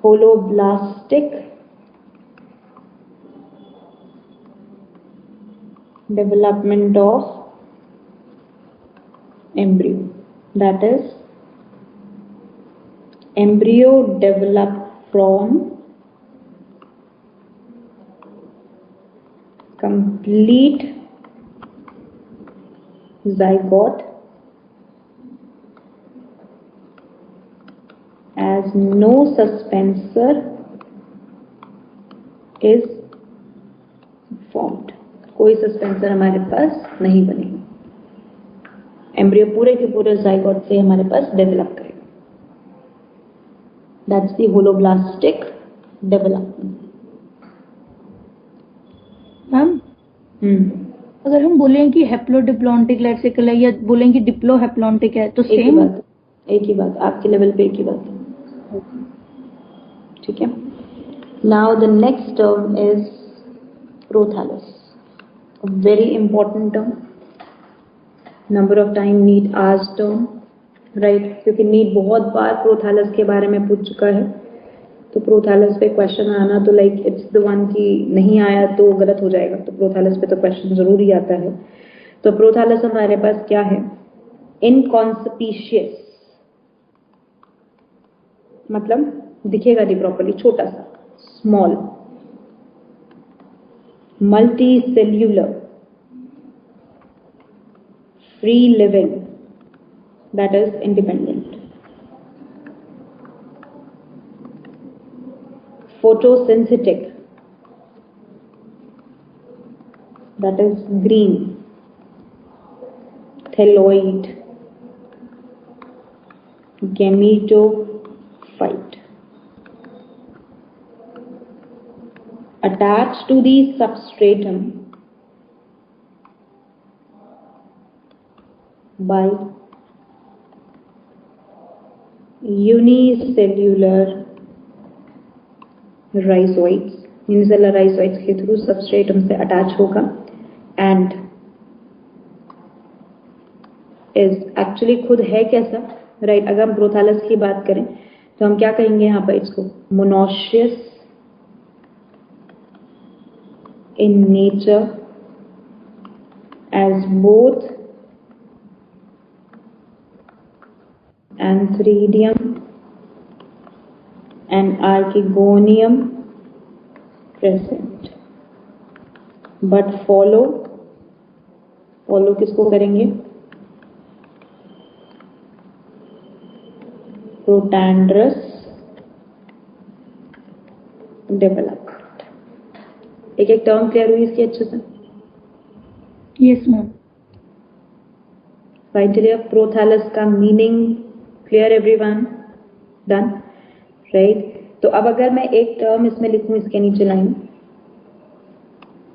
Holoblastic development of embryo, that is embryo developed from complete zygote as no suspensor is formed. कोई सस्पेंसर हमारे पास नहीं बनेगा. एम्ब्रियो पूरे के पूरे जाइगोट से हमारे पास डेवलप करेगा. That's the holoblastic development. Ma'am अगर हम बोलें कि हेप्लोडिप्लॉन्टिक लेक्सिकल है या बोलें कि डिप्लोहेप्लॉन्टिक है तो सेम बात. एक ही बात आपके लेवल पे, एक ही बात. ठीक है. Now the next term is prothallus. A very important term. Number of time NEET asked term, right? क्योंकि NEET बहुत बार प्रोथैलस के बारे में पूछ चुका है, तो प्रोथैलस पे क्वेश्चन आना तो लाइक इट्स द वन की नहीं आया तो गलत हो जाएगा. तो प्रोथैलस पे तो क्वेश्चन जरूर ही आता है. तो प्रोथैलस हमारे पास क्या है? इनकॉन्स्पिशियस, मतलब दिखेगा नहीं प्रॉपर्ली, छोटा सा, small, multicellular, free living, that is independent, photosynthetic, that is green, thyroid, gametophyte, attached to the substratum by unicellular rhizoids, unicellular rhizoids के थ्रू सबस्ट्रेट उनसे अटैच होगा एंड इज एक्चुअली खुद है कैसा, राइट? अगर हम प्रोथैलस की बात करें तो हम क्या कहेंगे यहाँ पर इसको? Monoecious in nature as both antheridium and archegonium present, but follow किसको करेंगे? प्रोटैंड्रस डेवलपमेंट। एक एक टर्म क्लियर हुई इसकी अच्छे से? Yes ma'am. फाइनली प्रोथैलस का meaning clear everyone? Done, right? तो अब अगर मैं एक टर्म इसमें लिखूं इसके नीचे line,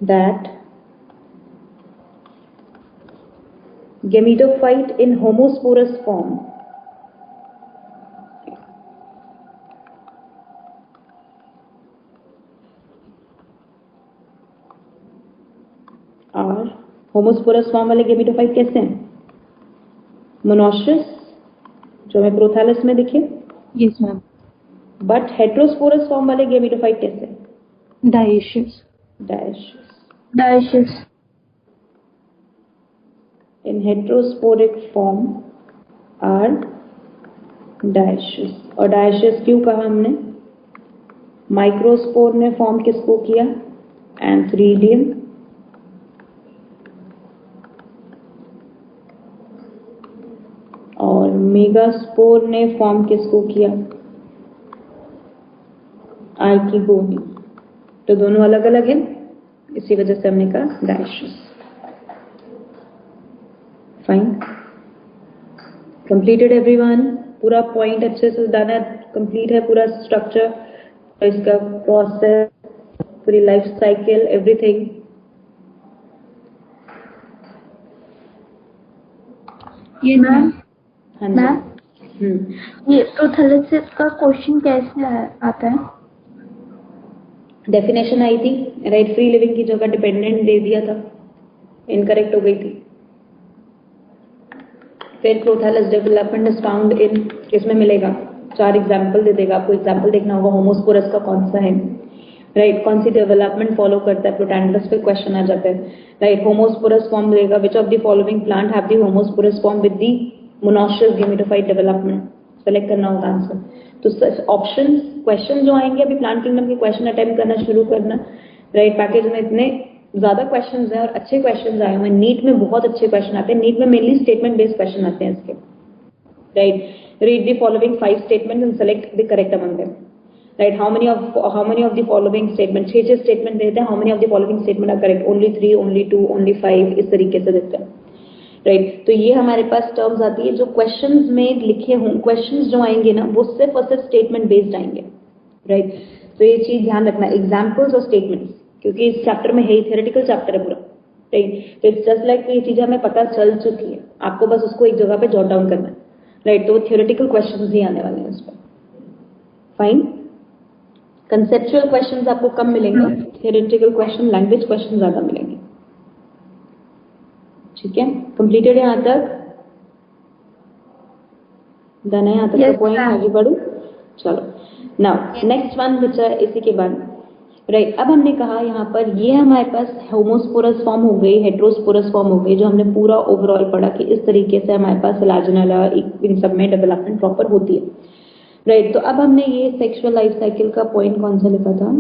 that gametophyte in homosporous form और होमोस्पोरस फॉर्म वाले गेमिटोफाइट कैसे हैं? मोनोशियस, जो हमें प्रोथैलस में दिखे। Yes ma'am. But heterosporous form वाले गेमिटोफाइट कैसे हैं? Dioecious. Dioecious. In heterosporic form are dioecious. और डायशियस क्यों कहा हमने? माइक्रोस्पोर ने फॉर्म किसको किया? एंथ्रीडियम। और मेगास्पोर ने फॉर्म किसको किया? आर्किगोनियम। तो दोनों अलग अलग हैं, इसी वजह से हमने कहा डायशियस। Fine, completed everyone? पूरा पॉइंट अच्छे से जाना कंप्लीट है, पूरा स्ट्रक्चर, इसका प्रोसेस, पूरी लाइफ साइकिल, एवरीथिंग। ये मैम, हाँ मैम जी। ये प्रोथैलेसिस का क्वेश्चन कैसे आता है? डेफिनेशन आई थी, राइट? फ्री लिविंग की जगह डिपेंडेंट दे दिया था, इनकरेक्ट हो गई थी। फिर prothallus development is found in, किसमें मिलेगा? 4 एग्जाम्पल दे देगा आपको, एग्जाम्पल देखना होगा होमोस्पोरस का कौन सा है, राइट? कौन सी डेवलपमेंट फॉलो करता है? प्रोटैंड्रस पे क्वेश्चन आ जाता है, राइट? होमोस्पोरस फॉर्म देगा, which of the following plant have the homosporous form with the monoecious gametophyte development? Select करना होगा आंसर। तो ऑप्शन क्वेश्चन जो आएंगे, अभी प्लांट किंगडम के क्वेश्चन अटेम्प्ट करना शुरू करना, राइट? पैकेज में इतने ज्यादा क्वेश्चंस हैं और अच्छे क्वेश्चंस आए हुए हैं। नीट में बहुत अच्छे क्वेश्चन आते हैं, नीट में मेनली स्टेटमेंट बेस्ड क्वेश्चन आते हैं इसके, right? Read the following 5 statements and select the correct among them, right? How many of the following statement, 6 statement देते हैं, how many of the following statement are correct? Only 3, only 2, only 5, इस तरीके से देते हैं, राइट? तो ये हमारे पास टर्म्स आती है जो क्वेश्चंस में लिखे हों, क्वेश्चंस जो आएंगे ना वो सिर्फ और सिर्फ स्टेटमेंट बेस्ड आएंगे, राइट? तो ये चीज ध्यान रखना, एग्जाम्पल्स और स्टेटमेंट्स, क्योंकि इस चैप्टर में है ही, थियोरेटिकल चैप्टर है पूरा, राइट? तो इट्स जस्ट लाइक ये चीजें हमें पता चल चुकी है, आपको बस उसको एक जगह पे जॉट डाउन करना है, राइट? तो थियोरेटिकल क्वेश्चंस ही आने वाले हैं उस पर। फाइन, कंसेप्चुअल क्वेश्चंस आपको कम मिलेंगे, थियोरेटिकल क्वेश्चन, लैंग्वेज क्वेश्चन ज्यादा मिलेंगे, ठीक है? कंप्लीटेड है यहाँ तक? डन है यहाँ तक का पॉइंट? आगे बढ़ू, चलो। नाउ नेक्स्ट वन बचा है इसी के बाद, राइट? अब हमने कहा यहाँ पर ये हमारे पास होमोस्पोरस फॉर्म हो गई, हेट्रोस्पोरस फॉर्म हो गई, जो हमने पूरा ओवरऑल पढ़ा कि इस तरीके से हमारे पास इलाजिनला इन सब में डेवलपमेंट प्रॉपर होती है, राइट? तो अब हमने ये सेक्सुअल लाइफ साइकिल का पॉइंट कौन सा लिखा था?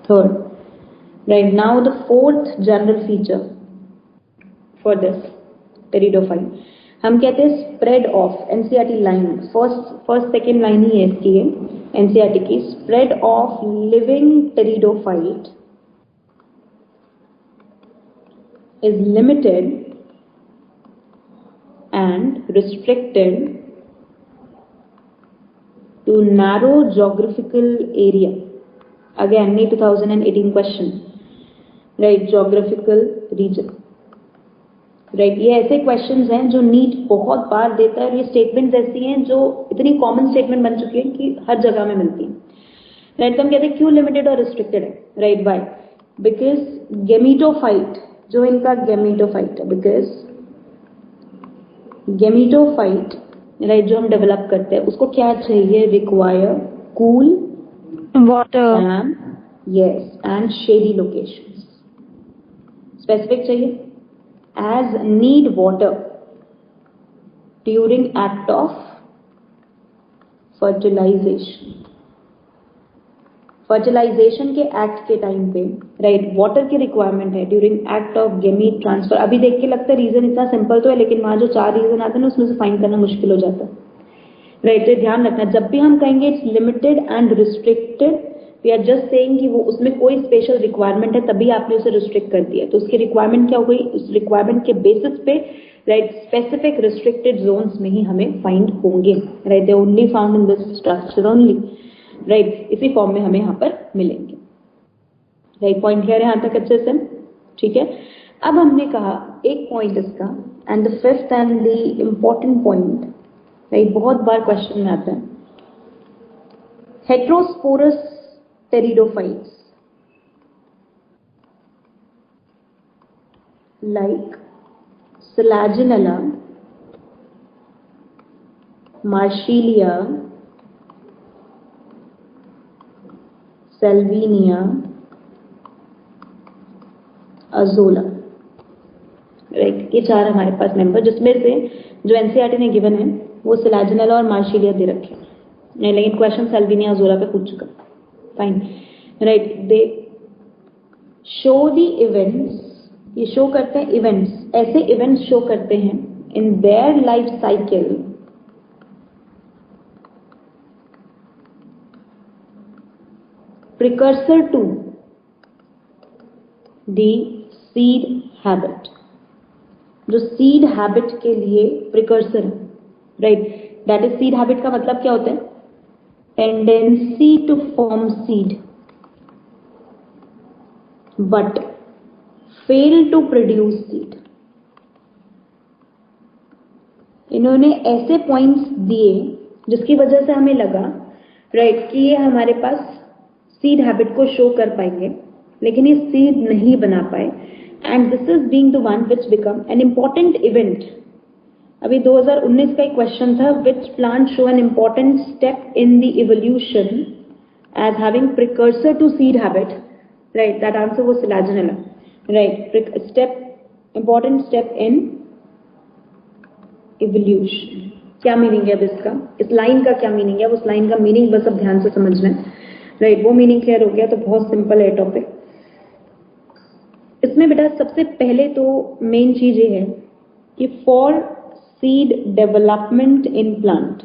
Third, right? Now the fourth general feature for this pteridophyte, हम कहते हैं spread of, NCERT line, first second line ही है इसकी, है NCERT की, spread of living pteridophyte is limited and restricted to narrow geographical area. Again, NEET 2018 question, right? Geographical region, right. ये ऐसे क्वेश्चंस हैं जो नीट बहुत बार देता है और ये स्टेटमेंट्स ऐसी हैं जो इतनी कॉमन स्टेटमेंट बन चुकी है कि हर जगह में मिलती है। राइट, तो हम कहते हैं क्यों लिमिटेड और रिस्ट्रिक्टेड है। राइट, बाय बिकॉज गेमीटोफाइट, जो इनका गेमीटोफाइट है, बिकॉज गेमीटोफाइट राइट जो हम डेवलप करते हैं उसको क्या चाहिए, require cool water, and yes and shady locations. Specific चाहिए, as need water during act of fertilization. Fertilization के एक्ट के टाइम पे राइट वाटर की रिक्वायरमेंट है during act of gamete transfer. अभी देख के लगता है रीजन इतना सिंपल तो है, लेकिन वहां जो 4 रीजन आते हैं ना उसमें से फाइंड करना मुश्किल हो जाता है। राइट, तो ध्यान रखना जब भी हम कहेंगे it's limited and restricted, we are just saying कि वो उसमें कोई स्पेशल रिक्वायरमेंट है तभी आपने उसे रिस्ट्रिक्ट कर दिया। तो उसकी रिक्वायरमेंट क्या हो गई, उस रिक्वायरमेंट के बेसिस पे राइट स्पेसिफिक रिस्ट्रिक्टेड जोन्स में ही हमें फाइंड होंगे। Right, they only found in this structure only. Right, इसी फॉर्म में हमें यहाँ पर मिलेंगे। राइट, पॉइंट क्लियर है यहाँ तक अच्छे से? ठीक है। अब हमने कहा एक पॉइंट इसका, and the fifth and the important point right बहुत बार क्वेश्चन में आता है, heterosporous pteridophytes like Selaginella, Marsilia, Salvinia, Azola। Right, ये 4 हमारे पास मेंबर, जिसमें से जो एनसीईआरटी ने गिवन है वो सिलाजिनेला और मार्शिलिया दे रखे हैं, लेकिन क्वेश्चन सेल्विनिया अजोला पे पूछ चुका। Fine. Right, they show the events, ये शो करते हैं इवेंट्स, ऐसे इवेंट्स शो करते हैं in their life cycle precursor to the seed habit, जो सीड हैबिट के लिए प्रिकर्सर है। Right, that is seed habit का मतलब क्या होता है, tendency to form seed but fail to produce seed. इन्होंने ऐसे पॉइंट्स दिए जिसकी वजह से हमें लगा राइट कि ये हमारे पास सीड हैबिट को शो कर पाएंगे, लेकिन ये सीड नहीं बना पाए, and this is being the one which become an important event. अभी 2019 का एक क्वेश्चन था, which plant show an important step in the evolution as having precursor to seed habit. Right, that answer was Selaginella. Right, step, important step in evolution. क्या meaning है अब इसका, इस line का क्या मीनिंग है, उस लाइन का मीनिंग बस अब ध्यान से समझना है। राइट, वो मीनिंग क्लियर हो गया तो बहुत सिंपल है टॉपिक। इसमें बेटा सबसे पहले तो मेन चीज ये है कि for seed development in plant,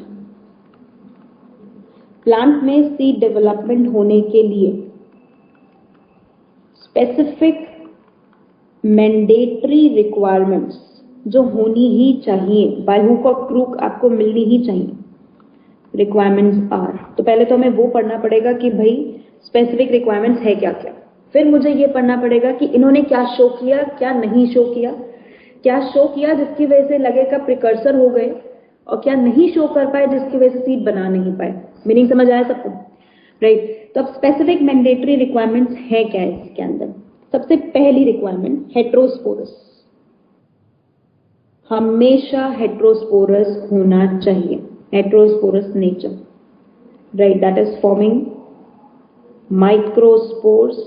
plant में सीड डेवलपमेंट होने के लिए स्पेसिफिक मैंडेटरी रिक्वायरमेंट्स जो होनी ही चाहिए, बाय हुक और क्रूक आपको मिलनी ही चाहिए, रिक्वायरमेंट्स आर। तो पहले तो हमें वो पढ़ना पड़ेगा कि भाई स्पेसिफिक रिक्वायरमेंट्स है क्या क्या। फिर मुझे ये पढ़ना पड़ेगा कि इन्होंने क्या शो किया, क्या नहीं शो किया, क्या शो किया जिसकी वजह से लगेगा प्रिकर्सर हो गए, और क्या नहीं शो कर पाए जिसकी वजह से सीड बना नहीं पाए। मीनिंग समझ आया सबको? राइट, तो अब स्पेसिफिक मैंडेटरी रिक्वायरमेंट्स है क्या इसके अंदर। सबसे पहली रिक्वायरमेंट हेट्रोस्पोरस, हमेशा हेट्रोस्पोरस होना चाहिए, heterosporous nature. Right, that is forming microspores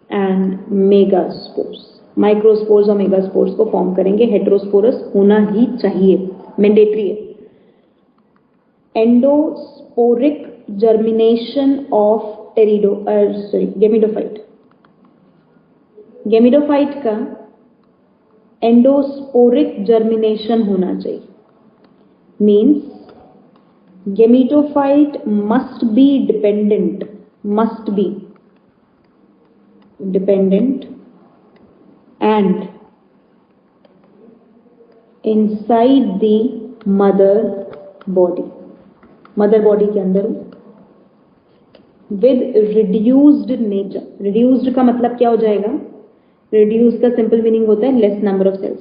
and megaspores. Microspores और मेगास्पोर्स को फॉर्म करेंगे, हेट्रोस्पोरस होना ही चाहिए, मैंडेटरी है। एंडोस्पोरिक जर्मिनेशन ऑफ गेमिडोफाइट, गेमिडोफाइट का एंडोस्पोरिक जर्मिनेशन होना चाहिए। Means gametophyte must be dependent, must be dependent and inside the mother body, mother body के अंदर विद रिड्यूस्ड नेचर। रिड्यूस्ड का मतलब क्या हो जाएगा, रिड्यूस का सिंपल मीनिंग होता है less number of cells.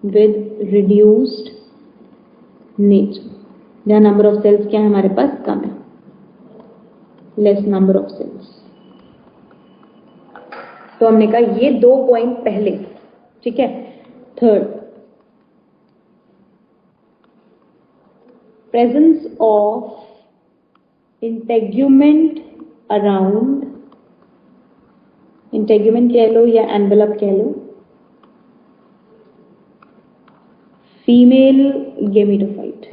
With reduced nature, जहां नंबर ऑफ सेल्स क्या है हमारे पास कम है, लेस नंबर ऑफ सेल्स. तो हमने कहा ये 2 पॉइंट पहले. ठीक है. Third, presence of integument around, integument कह लो या एनवेलप कह लो, फीमेल गेमेटोफाइट.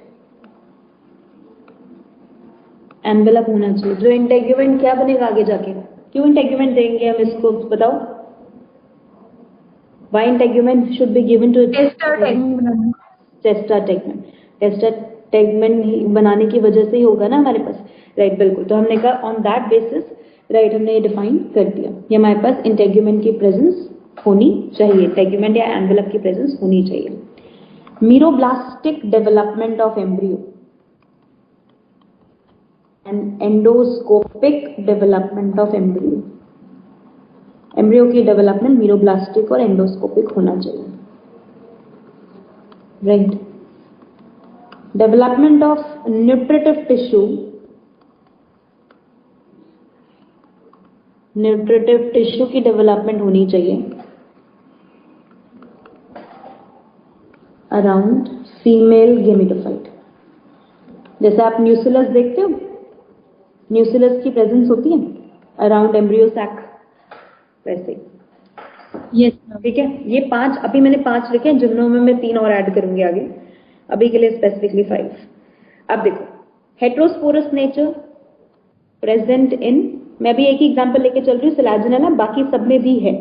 एनवेलप होना चाहिए. जो इंटेग्यूमेंट क्या बनेगा आगे जाके, क्यों इंटेग्यूमेंट देंगे हम इसको बताओ. Why integument should be given to tester tegmen. Tester tegmen. Tester tegmen बनाने की वजह से ही होगा ना हमारे पास. राइट, बिल्कुल. तो हमने कहा ऑन दैट बेसिस, राइट, हमने ये डिफाइन कर दिया. ये हमारे पास इंटेग्यूमेंट की प्रेजेंस होनी चाहिए, इंटेग्यूमेंट या एनवेलप की प्रेजेंस होनी चाहिए. Meroblastic development of embryo and endoscopic development of embryo. Embryo की डेवलपमेंट मीरोब्लास्टिक और एंडोस्कोपिक होना चाहिए. Right. Development of nutritive tissue, nutritive tissue की डेवलपमेंट होनी चाहिए अराउंड फीमेल गेमेटोफाइट. जैसे आप न्यूसिलस देखते हो, न्यूसिलस की प्रेजेंस होती है अराउंड एम्ब्रियो सैक, वैसे. यस. ठीक है. ये 5 अभी मैंने 5 लिखे हैं, जिनमें मैं 3 और ऐड करूंगी आगे. अभी के लिए स्पेसिफिकली 5. अब देखो, हेट्रोस्पोरस नेचर प्रेजेंट इन, मैं भी एक ही एग्जांपल लेके चल रही हूँ, सिलाजिनेला, बाकी सब में भी है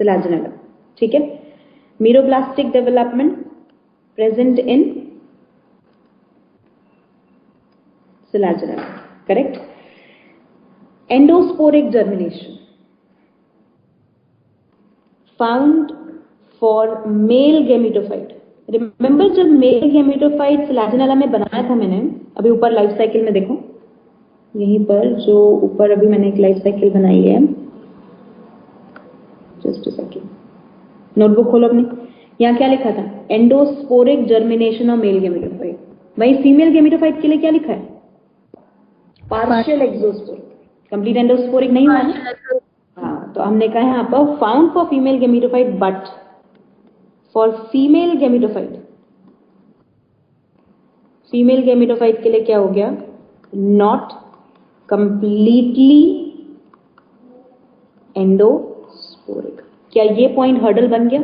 सिलाजिनेला. ठीक है. Meroblastic development present in Selaginella, correct. Endosporic germination found for male gametophyte. Remember जब मेल गेमेटोफाइट सिलाजिनेला में बनाया था मैंने, अभी ऊपर लाइफ साइकिल में देखो, यहीं पर जो ऊपर अभी मैंने एक लाइफ साइकिल बनाई है, जस्ट अ सेकेंड, नोटबुक खोलो अपनी. यहाँ क्या लिखा था, एंडोस्पोरिक जर्मिनेशन ऑफ मेल गेमेटोफाइट. वही फीमेल गेमेटोफाइट के लिए क्या लिखा है, पार्शियल एक्सोस्पोरिक. कंप्लीट एंडोस्पोरिक नहीं हुआ ना. हाँ, तो हमने कहा यहाँ पर found for female gametophyte but for female gametophyte, female gametophyte के लिए क्या हो गया, नॉट कंप्लीटली एंडोस्पोरिक. क्या ये पॉइंट हर्डल बन गया.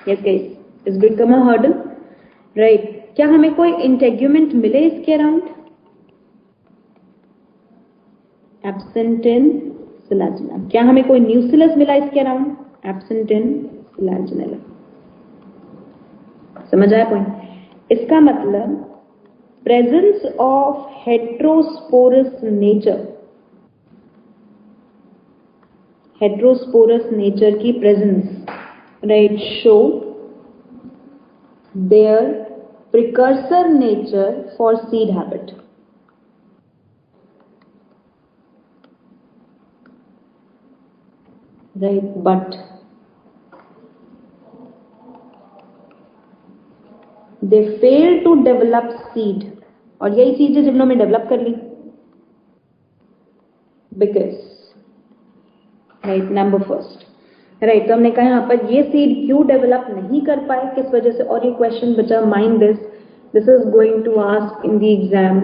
Yes guys, is become a hurdle. Right. क्या हमें कोई इंटेग्यूमेंट मिले इसके अराउंड, एब्सेंट इन सिलाजिनेला. क्या हमें कोई न्यूसिलस मिला इसके अराउंड, एब्सेंट इन सिलाजिनेला. समझ आया पॉइंट. इसका मतलब presence of heterosporous nature, heterosporous nature की presence, right, show their precursor nature for seed habit. Right, but they fail to develop seed. और यही चीजें जिन्होंने डेवलप कर ली, because, right, number first. Right. तो हमने कहा यहाँ पर ये सीड क्यों डेवलप नहीं कर पाए, किस वजह से. और ये क्वेश्चन बचा, mind this is going to ask in the exam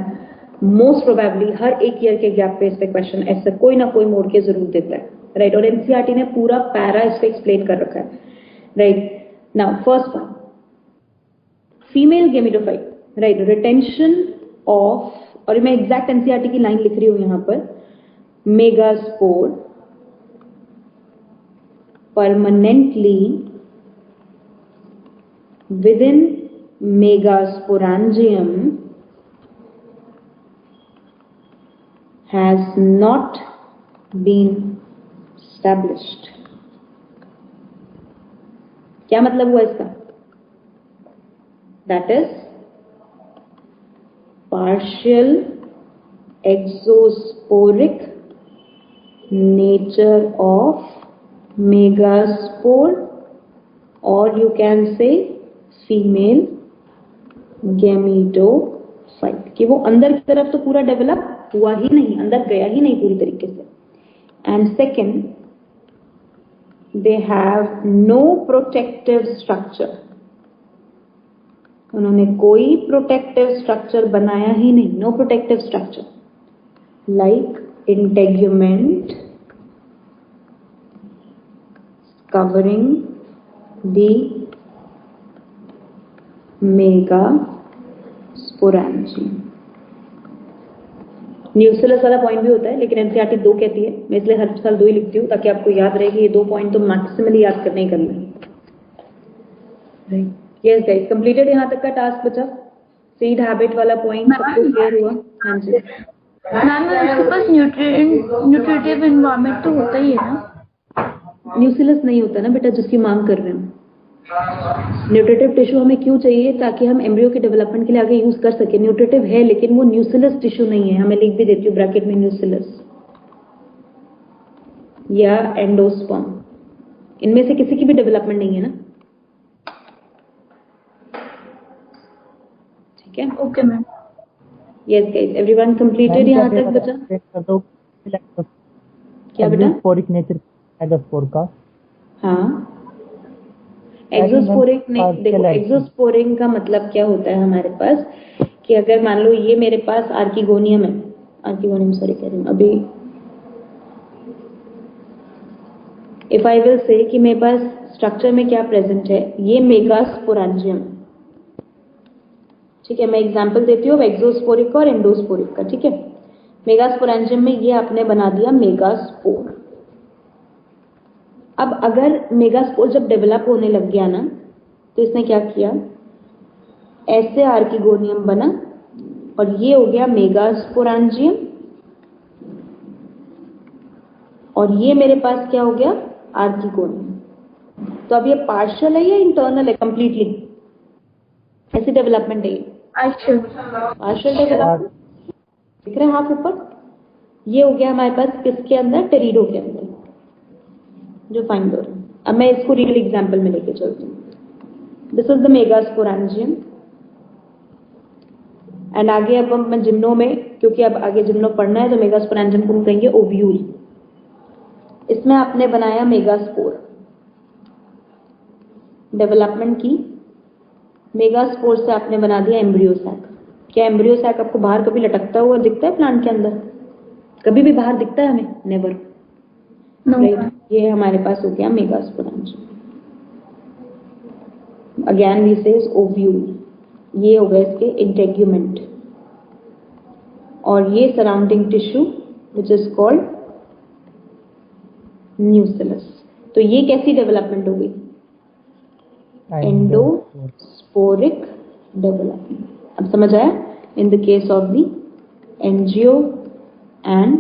most probably. हर एक ईयर के गैप पे इस पे क्वेश्चन ऐसा कोई ना कोई मोड़ के जरूर देता है. राइट. और एनसीईआरटी ने पूरा पैरा इस पे एक्सप्लेन कर रखा है. Right. Now first one, female gametophyte, right, retention of, और मैं एग्जैक्ट एनसीईआरटी की लाइन लिख रही हूं यहां पर, megaspore permanently within megasporangium has not been established. क्या मतलब हुआ इसका, that is partial exosporic nature of megaspore, or you can say female gametophyte, कि वो अंदर की तरफ तो पूरा डेवलप हुआ ही नहीं, अंदर गया ही नहीं पूरी तरीके से. And second, they have no protective structure, उन्होंने कोई प्रोटेक्टिव स्ट्रक्चर बनाया ही नहीं, no protective structure like integument covering the megasporangium. Nucellus वाला पॉइंट भी होता है, लेकिन एनसीईआरटी 2 कहती है, मैं इसलिए हर साल 2 ही लिखती हूँ ताकि आपको याद रहे कि ये 2 पॉइंट तो मैक्सिमली याद करने ही करना है. यस गाइस, कंप्लीटेड यहाँ तक का टास्क बचा. सीड हैबिट वाला पॉइंट सबको क्लियर हुआ? हाँ जी मैम, उसके पास न्यूट्रिटिव एनवायरनमेंट तो होता ही है ना. न्यूसिलस नहीं होता ना बेटा, जिसकी मांग कर रहे हैं. न्यूट्रिटिव टिश्यू हमें क्यों चाहिए? ताकि हम एम्ब्रियो के डेवलपमेंट के लिए आगे यूज कर सके. न्यूट्रिटिव है लेकिन वो न्यूसिलस टिश्यू नहीं है. हमें लिख भी देती हूँ ब्रैकेट में, न्यूसिलस या एंडोस्पर्म, इनमें से किसी की भी डेवलपमेंट नहीं है ना. ठीक है, okay ma'am. Yes guys, everyone completed यहाँ तक बचा? क्या बेटा? एक्सोस्पोरिक नेचर मेगास्पोर का. हाँ, एक्सोस्पोरिक नहीं, देखो एक्सोस्पोरिंग का मतलब क्या होता है हमारे पास, कि अगर मान लो ये मेरे पास आर्किगोनियम है, आर्किगोनियम सॉरी कह रही हूँ अभी, इफ आई विल से कि मेरे पास स्ट्रक्चर में क्या प्रेजेंट है, ये मेगास्पोरेंजियम. ठीक है, मैं एग्जांपल देती हूँ एक्सोस्पोरिक और एंडोस्पोरिक का. ठीक है, मेगास्पोरेंजियम में ये आपने बना दिया मेगास्पोर. अब अगर मेगास्पोर जब डेवलप होने लग गया ना, तो इसने क्या किया, ऐसे आर्किगोनियम बना और ये हो गया मेगास्पोरेंजियम, और ये मेरे पास क्या हो गया, आर्किगोनियम. तो अब ये पार्शियल है या इंटरनल है? कंप्लीटली ऐसी डेवलपमेंट है. पार्शियल डेवलपमेंट दिख रहा है हाथ ऊपर. ये हो गया हमारे पास किसके अंदर, टेरिडो के अंदर, जो फाइंड हो रहा है. अब मैं इसको रियल एग्जांपल में लेके चलती हूँ. This is the megasporangium. And आगे अब मैं जिम्नो में, क्योंकि अब आगे जिम्नो पढ़ना है, तो मेगास्पोरेंजियम को हम कहेंगे ओव्यूल. इसमें आपने बनाया मेगास्पोर, डेवलपमेंट की. मेगास्पोर से आपने बना दिया एम्ब्रियो सैक. क्या एम्ब्रियो सैक आपको बाहर कभी लटकता हुआ दिखता है प्लांट के अंदर? कभी भी बाहर दिखता है हमें? नेवर. राइट, ये हमारे पास हो गया megasporangium. Again we says ovule. ये हो गए इसके इंटेग्यूमेंट, और ये surrounding tissue which is called nucellus. तो ये कैसी डेवलपमेंट हो गई? Endosporic development. अब समझ आया? In the case of the angio and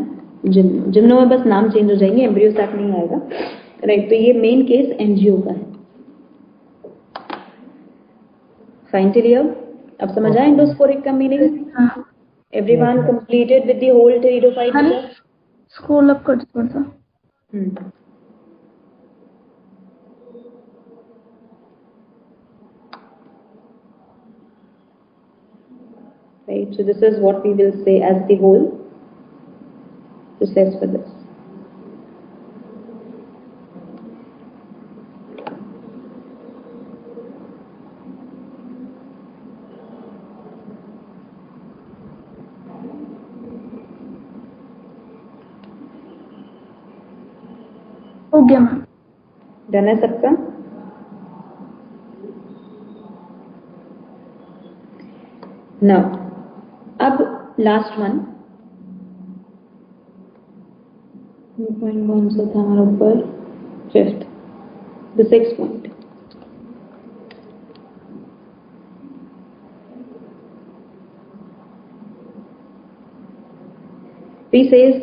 gymno. Gymno में बस नाम चेंज हो जाएंगे, एम्ब्रियो सैक नहीं आएगा. राइट, तो ये मेन केस एंजियो का है. Fine till here. अब समझ आया एंडोस्पोरिक का meaning? Everyone completed with the whole pteridophyte? Scroll up कर थोड़ा सा. Right, so this is what we will say as the whole process for this. हो गया मैम. डन है सबका? Now, अब लास्ट वन, पॉइंट कौन सा था हमारा ऊपर? 5th, the 6th point. He says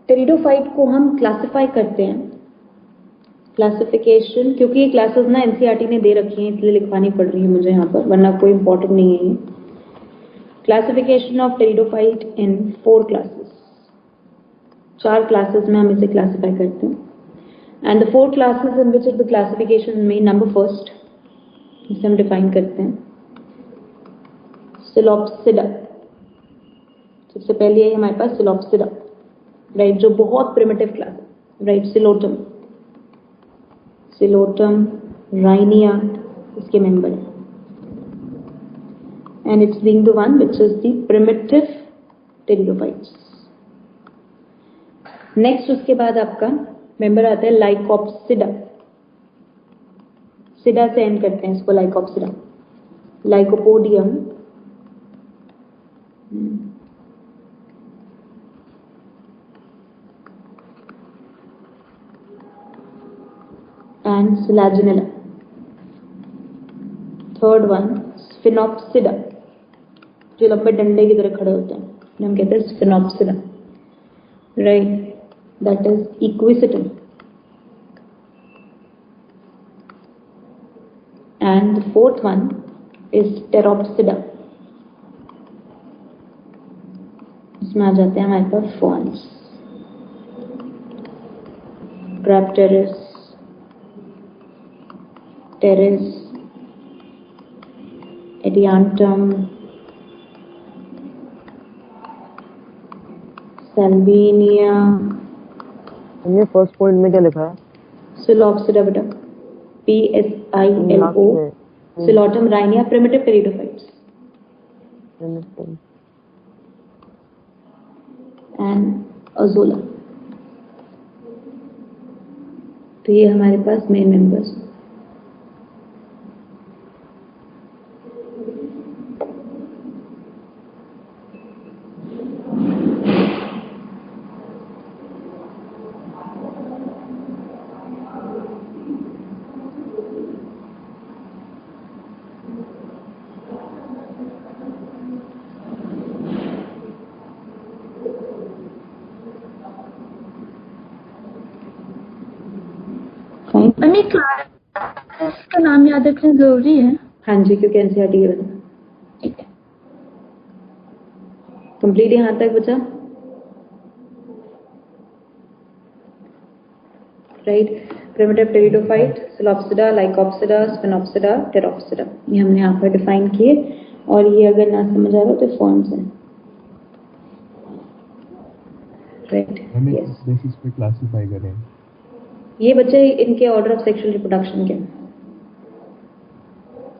pteridophyte को हम क्लासिफाई करते हैं. क्लासिफिकेशन, क्योंकि ये क्लासेस ना एनसीईआरटी ने दे रखी हैं, इसलिए लिखवानी पड़ रही है मुझे यहाँ पर, वरना कोई इंपॉर्टेंट नहीं है ये. Classification of pteridophyte in 4 classes, 4 classes में हम इसे क्लासिफाई करते हैं. And the 4 classes in which the classification में नंबर फर्स्ट इसे हम डिफाइन करते हैं सिलॉप्सिडा. सबसे पहले है हमारे पास सिलॉप्सिडा, राइट, जो बहुत प्रिमिटिव क्लास है, राइट. सिलोटम, सिलोटम राइनिया इसके मेंबर है, and it's being the one which is the primitive pteridophytes. Next उसके बाद आपका मेंबर आता है लाइकोप्सिडा. सिडा से एंड करते हैं इसको, Lycopsida. Lycopodium, and Selaginella. Third one Sphenopsida, जो लंबे डंडे की तरह खड़े होते हैं, हम कहते हैं Sphenopsida, right. That is Equisetum. And the fourth one is Pteropsida. इसमें आ जाते हैं हमारे पास forms, Dryopteris, Pteris, Adiantum, Salvinia. ये फर्स्ट पॉइंट में क्या लिखा है? सिलॉप्सिडा बेटा, PSILO, Psilotum Rhynia primitive pteridophytes. And azolla. तो ये हमारे पास मेन मेंबर्स. हमें क्लास का नाम याद रखना जरूरी है. हाँ जी, क्योंकि एनसीईआरटी के बता. ठीक है. कंप्लीट यहाँ तक बचा, right. Primitive pteridophyte, Psilopsida, Lycopsida, Sphenopsida, Pteropsida, ये हमने यहाँ पर डिफाइन किए. और ये अगर ना समझ आ रहा हो तो फॉर्म्स हैं, राइट. किस बेसिस पे क्लासिफाई करें? ये बच्चे इनके ऑर्डर ऑफ सेक्सुअल रिप्रोडक्शन के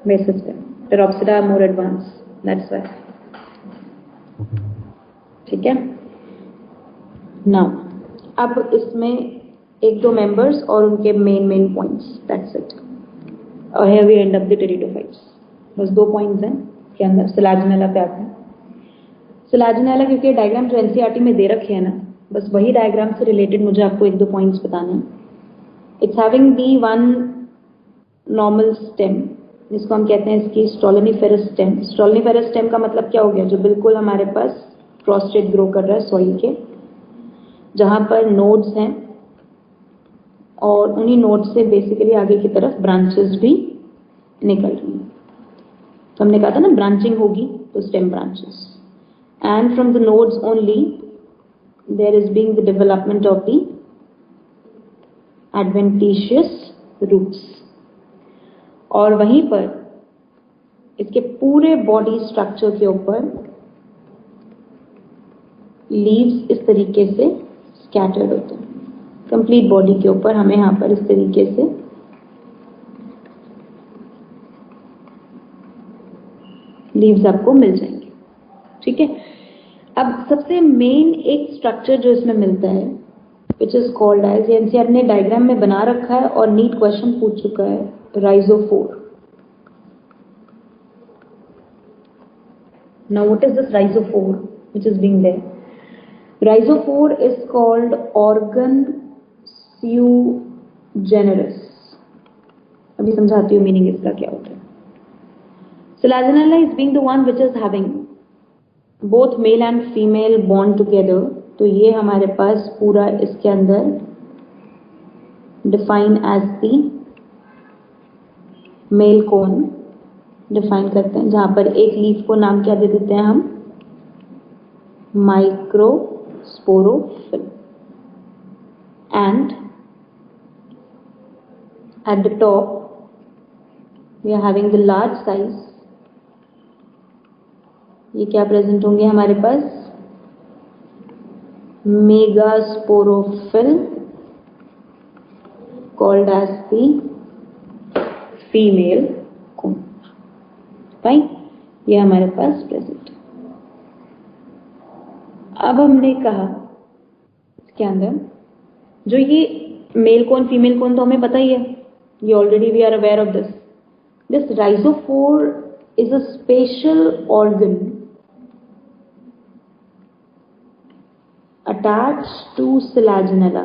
बेसिस पे. Pteropsida more advance, that's why. ठीक है. नाउ अब इसमें एक दो मेंबर्स और उनके मेन पॉइंट्स, दैट्स इट. और here we end up the pteridophytes. बस 2 पॉइंट्स हैं के अंदर. सिलाजिनेला पे आते हैं. सिलाजिनेला क्योंकि डायग्राम जो एनसीईआरटी में दे रखे हैं ना, बस वही डायग्राम से रिलेटेड मुझे आपको 1-2 पॉइंट्स बताने हैं. It's having the one normal stem, जिसको हम कहते हैं इसकी स्टोलेनिफेरस स्टेम. स्टोलेनिफेरस स्टेम का मतलब क्या हो गया? जो बिल्कुल हमारे पास प्रोस्टेट ग्रो कर रहा है सॉइल के, जहां पर नोड्स हैं और उन्हीं नोड्स से बेसिकली आगे की तरफ ब्रांचेस भी निकल रही हैं. तो हमने कहा था ना ब्रांचिंग होगी तो stem branches. And from the nodes only there is being the development of the adventitious roots. और वहीं पर इसके पूरे बॉडी स्ट्रक्चर के ऊपर लीव्स इस तरीके से स्कैटर्ड होते हैं. कंप्लीट बॉडी के ऊपर हमें यहाँ पर इस तरीके से लीव्स आपको मिल जाएंगे. ठीक है. अब सबसे मेन एक स्ट्रक्चर जो इसमें मिलता है which is called as, NCERT ने डायग्राम में बना रखा है और नीट क्वेश्चन पूछ चुका है, rhizophore. Now what is this rhizophore which is being there? Rhizophore is called organ sue अभी समझाती हूँ मीनिंग इसका क्या होता है. Selaginella is being the one which is having both male and female bond together. तो ये हमारे पास पूरा इसके अंदर define as the male cone, define करते हैं, जहां पर एक लीफ को नाम क्या दे देते हैं हम, microsporophyll, and at the top we are having the large size. ये क्या प्रेजेंट होंगे हमारे पास, megasporophyll called as the female cone. Fine, ये हमारे पास प्रेजेंट। अब हमने कहा इसके अंदर जो ये मेल कोन फीमेल कोन तो हमें पता ही है, ये already we are aware of this. This rhizophore is a special organ attached to sylaginella,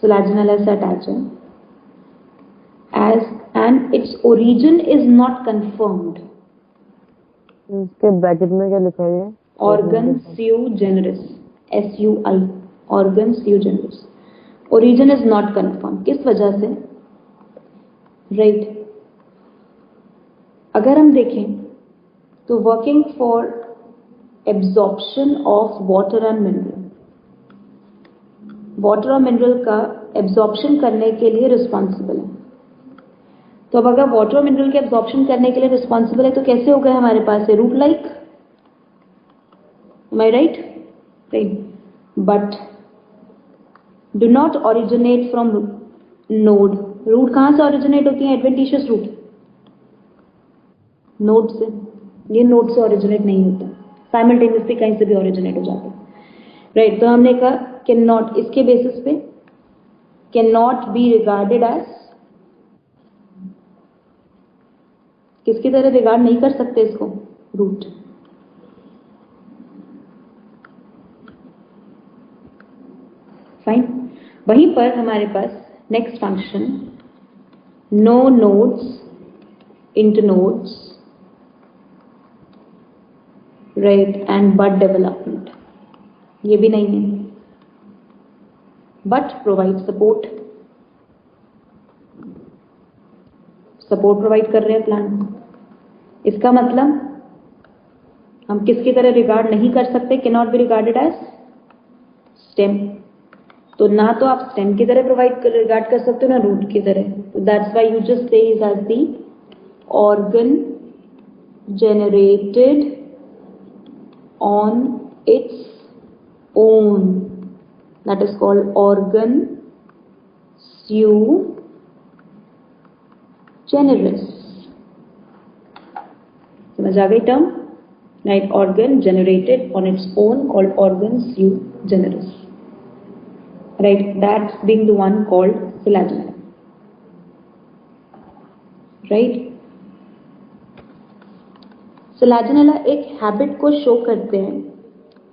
sylaginella से attached है, as and its origin is not confirmed. इसके ब्रैकेट में क्या लिखा है? Organ sui generis, SUI, organ sui generis, origin is not confirmed। किस वजह से, राइट अगर हम देखें तो working for absorption of water and mineral, water और मिनरल का एब्जॉर्प्शन करने के लिए रिस्पॉन्सिबल है। तो अब अगर वाटर और मिनरल के एब्जॉर्प्शन करने के लिए रिस्पॉन्सिबल है तो कैसे हो गए हमारे पास है, root like, am I right? Right. But do not originate from node. Root कहां से ओरिजिनेट होती है, एडवेंटिशियस रूट, नोड से। ये नोड से ओरिजिनेट नहीं होता, साइमल्टेनियसली कहीं से भी ओरिजिनेट हो जाता है, राइट। तो हमने कहा कैन नॉट, इसके बेसिस पे can not be regarded as, किसकी तरह रिगार्ड नहीं कर सकते इसको, रूट। फाइन, वहीं पर हमारे पास next function, no nodes internodes, right, and but development, ये भी नहीं है, but provide support, support provide कर रहे हैं प्लांट। इसका मतलब हम किसकी तरह रिगार्ड नहीं कर सकते, can not be regarded as stem. तो ना तो आप स्टेम की तरह रिगार्ड कर सकते हो ना रूट की तरह। तो that's why you just say is as the organ generated on its own, that is called organ sui generis। समझ आ गई term, right, organ generated on its own called organ sui generis, right, that being the one called sylaginella, right। Selaginella एक habit को show करते हैं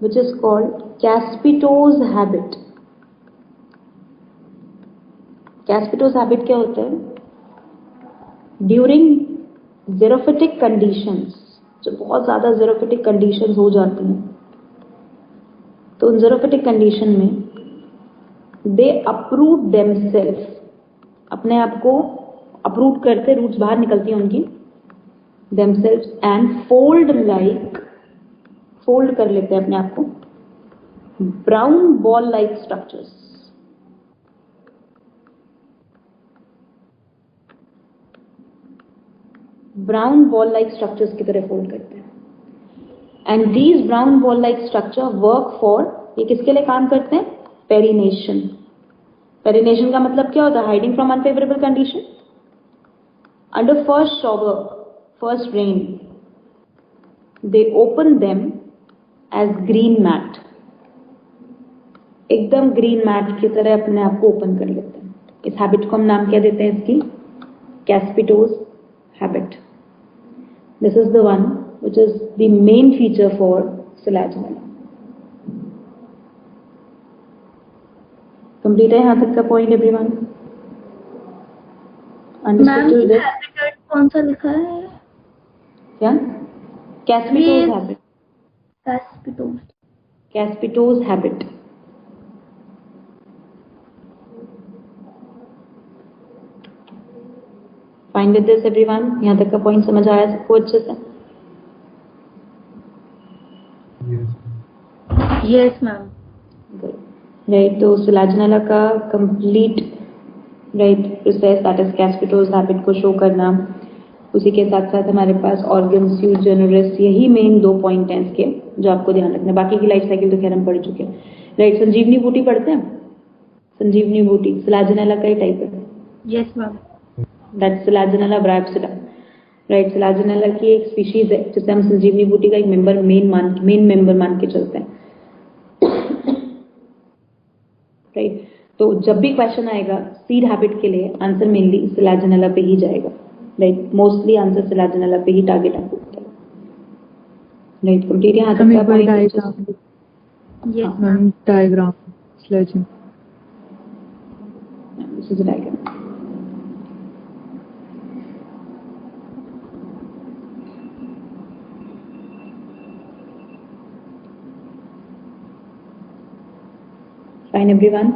which is called caespitose habit. Caespitose habit क्या होता है, during xerophytic conditions, जो बहुत ज्यादा जेरोफिटिक कंडीशंस हो जाती हैं, तो उन जेरोफिटिक कंडीशन में दे अपरूट देमसेल्फ, अपने आप को अपरूट करते, रूट्स बाहर निकलती हैं उनकी, themselves, and fold like, fold कर लेते हैं अपने आप को, brown ball like structures, brown ball like structures की तरह फोल्ड करते हैं। And these brown ball like structure work for, ये किसके लिए काम करते हैं, पेरिनेशन। पेरिनेशन का मतलब क्या होता है, hiding from unfavourable condition. Under first shower, first rain, they open them as green mat, एकदम ग्रीन मैट की तरह अपने आप को ओपन कर लेते हैं। इस हैबिट को हम नाम क्या देते हैं इसकी, caespitose habit. This is the one which is the main feature for Selaginella. Complete है यहां तक का point everyone? Understood this? Habit कौन सा लिखा है क्या, caespitose habit, caespitose, caespitose habit. Fine with this everyone? यहाँ तक का पॉइंट समझ आया सबको अच्छे से? Yes ma'am. राइट, तो सिलाजिनेला का complete right process that is caespitose habit को शो करना, उसी के साथ साथ हमारे पास ऑर्गन स्यू जनरस, यही मेन 2 पॉइंट हैं इसके जो आपको ध्यान रखना है। बाकी की लाइफ साइकिल तो खैर हम पढ़ चुके हैं। राइट, संजीवनी बूटी पढ़ते हैं? संजीवनी बूटी सिलाजिनेला का ही टाइप है। Yes ma'am. That Selaginella Bryopsida. Right, Selaginella की एक स्पीशीज है जिसे हम संजीवनी बूटी का एक मेन मेंबर मान के चलते हैं। राइट, तो जब भी क्वेश्चन आएगा सीड हैबिट के लिए आंसर मेनली सिलाजिनेला पे ही जाएगा। राइट, मोस्टली आंसर सिलाजिनेला पे ही टारगेट आपको होता है। राइट, कंप्लीट यहाँ तक का point. Yes ma'am. Diagram sledging, this is diagram. Fine everyone?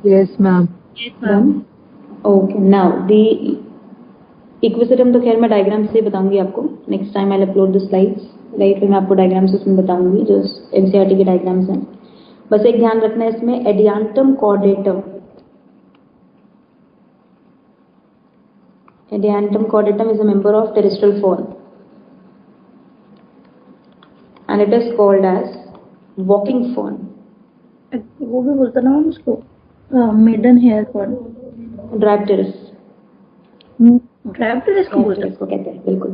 yes ma'am. Yes ma'am. Okay, now the equisetum तो खैर मैं डायग्राम से बताऊंगी आपको। Next time I upload the slides. Right, फिर मैं आपको डायग्राम से उसमें बताऊंगी जो एनसीईआरटी के डायग्राम्स हैं। बस एक ध्यान रखना है इसमें, Adiantum caudatum. Adiantum caudatum is a member of terrestrial form and it is called as walking form. वो भी बोलता ना उसको maiden hair fall, Dryopteris. Dryopteris को बोलते हैं। इसको कहते हैं, बिल्कुल।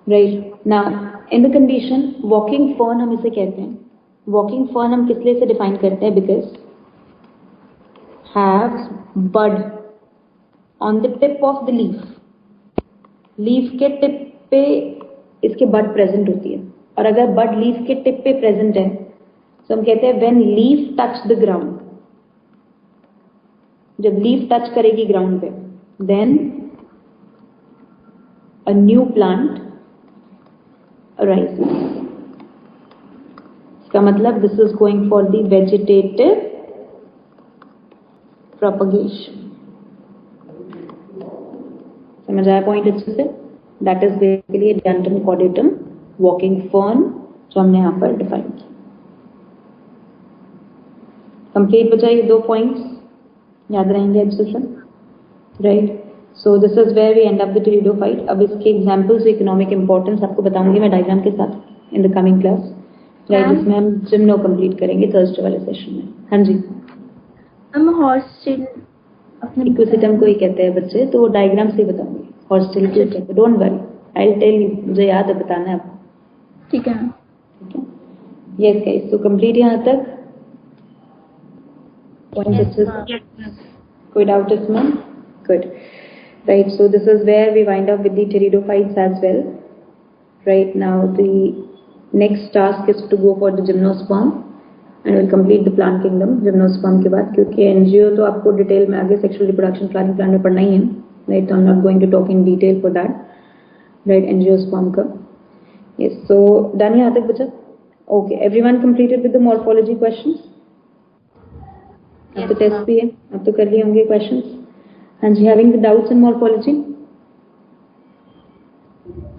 Right, now in the condition walking fern हम इसे कहते हैं। वॉकिंग फर्न हम किस लिए से डिफाइन करते हैं? Because have bud on the tip of the leaf. Leaf के टिप पे इसके बड प्रेजेंट होती है, और अगर बड लीफ के टिप पे प्रेजेंट है तो हम कहते हैं when leaf touch the ground. जब लीफ टच करेगी ग्राउंड पे then a new plant arises. इसका मतलब this is going for the vegetative propagation. समझ आया पॉइंट अच्छे से? That is basically Adiantum कॉर्डेटम walking fern जो हमने यहां पर डिफाइन किया। कंप्लीट बचा ये 2 पॉइंट्स, याद रहेंगे अच्छे से। Right, so this is where we end up the pteridophyte. अब इसके एग्जांपल्स इकोनॉमिक इंपॉर्टेंस आपको बताऊंगी मैं डायग्राम के साथ in the coming class. Right, जिसमें हम जिम्नो कंप्लीट करेंगे थर्सडे वाले सेशन में। हाँ जी, हम हॉस्टल अपने इक्विसिटम को ही कहते हैं बच्चे, तो वो डायग्राम से ही बताऊंगी। हॉस्टल को कहते हैं, don't worry, I will tell you, मुझे याद है, बताना है आपको। ठीक है। ठीक है, यस गाइस, तो कंप्लीट यहाँ तक पॉइंट अच्छे से? कोई डाउट इसमें? Good. Right, so this is where we wind up with the pteridophytes as well. Right, now the next task is to go for the gymnosperm and we'll complete the plant kingdom gymnosperm के बाद, क्योंकि NGO तो आपको detail में आगे sexual reproduction planning plan में पढ़ना ही है। राइट, तो I am not going to talk in detail for that. Right, angiosperm का। यस, सो डन यहाँ तक बचा? Okay, everyone completed with the morphology questions? अब तो टेस्ट भी है, अब तो कर लिए होंगे क्वेश्चंस। हाँ जी, having the doubts in morphology?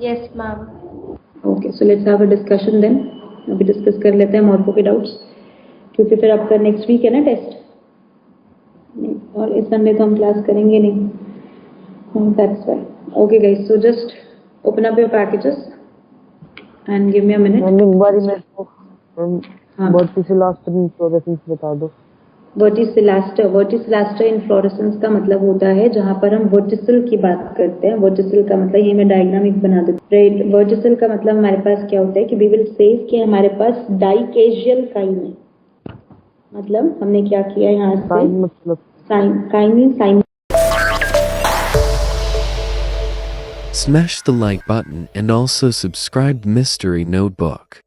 Yes ma'am. Okay, so let's have a discussion then. अभी डिस्कस कर लेते हैं मॉर्फो के डाउट्स, क्योंकि फिर आपका नेक्स्ट वीक है ना टेस्ट, और इस संडे तो हम क्लास करेंगे नहीं। That's why. Okay guys, so just open up your packages and give me a minute. एक बार मेरे को वर्टिसिलास्टर इन्फ्लोरेसेंस बता दो। वर्टिसिलास्टर इन्फ्लोरेसेंस का मतलब होता है जहां पर हम वर्टिसल की बात करते हैं। वर्टिसल का मतलब, ये मैं डायग्राम एक बना देती हूँ। राइट, वर्टिसल का मतलब हमारे पास क्या होता है कि वी विल से कि हमारे पास डाइकेशियल काइन है। मतलब हमने क्या किया यहाँ से, मतलब sign. Smash the like button and also subscribe Mystery Notebook.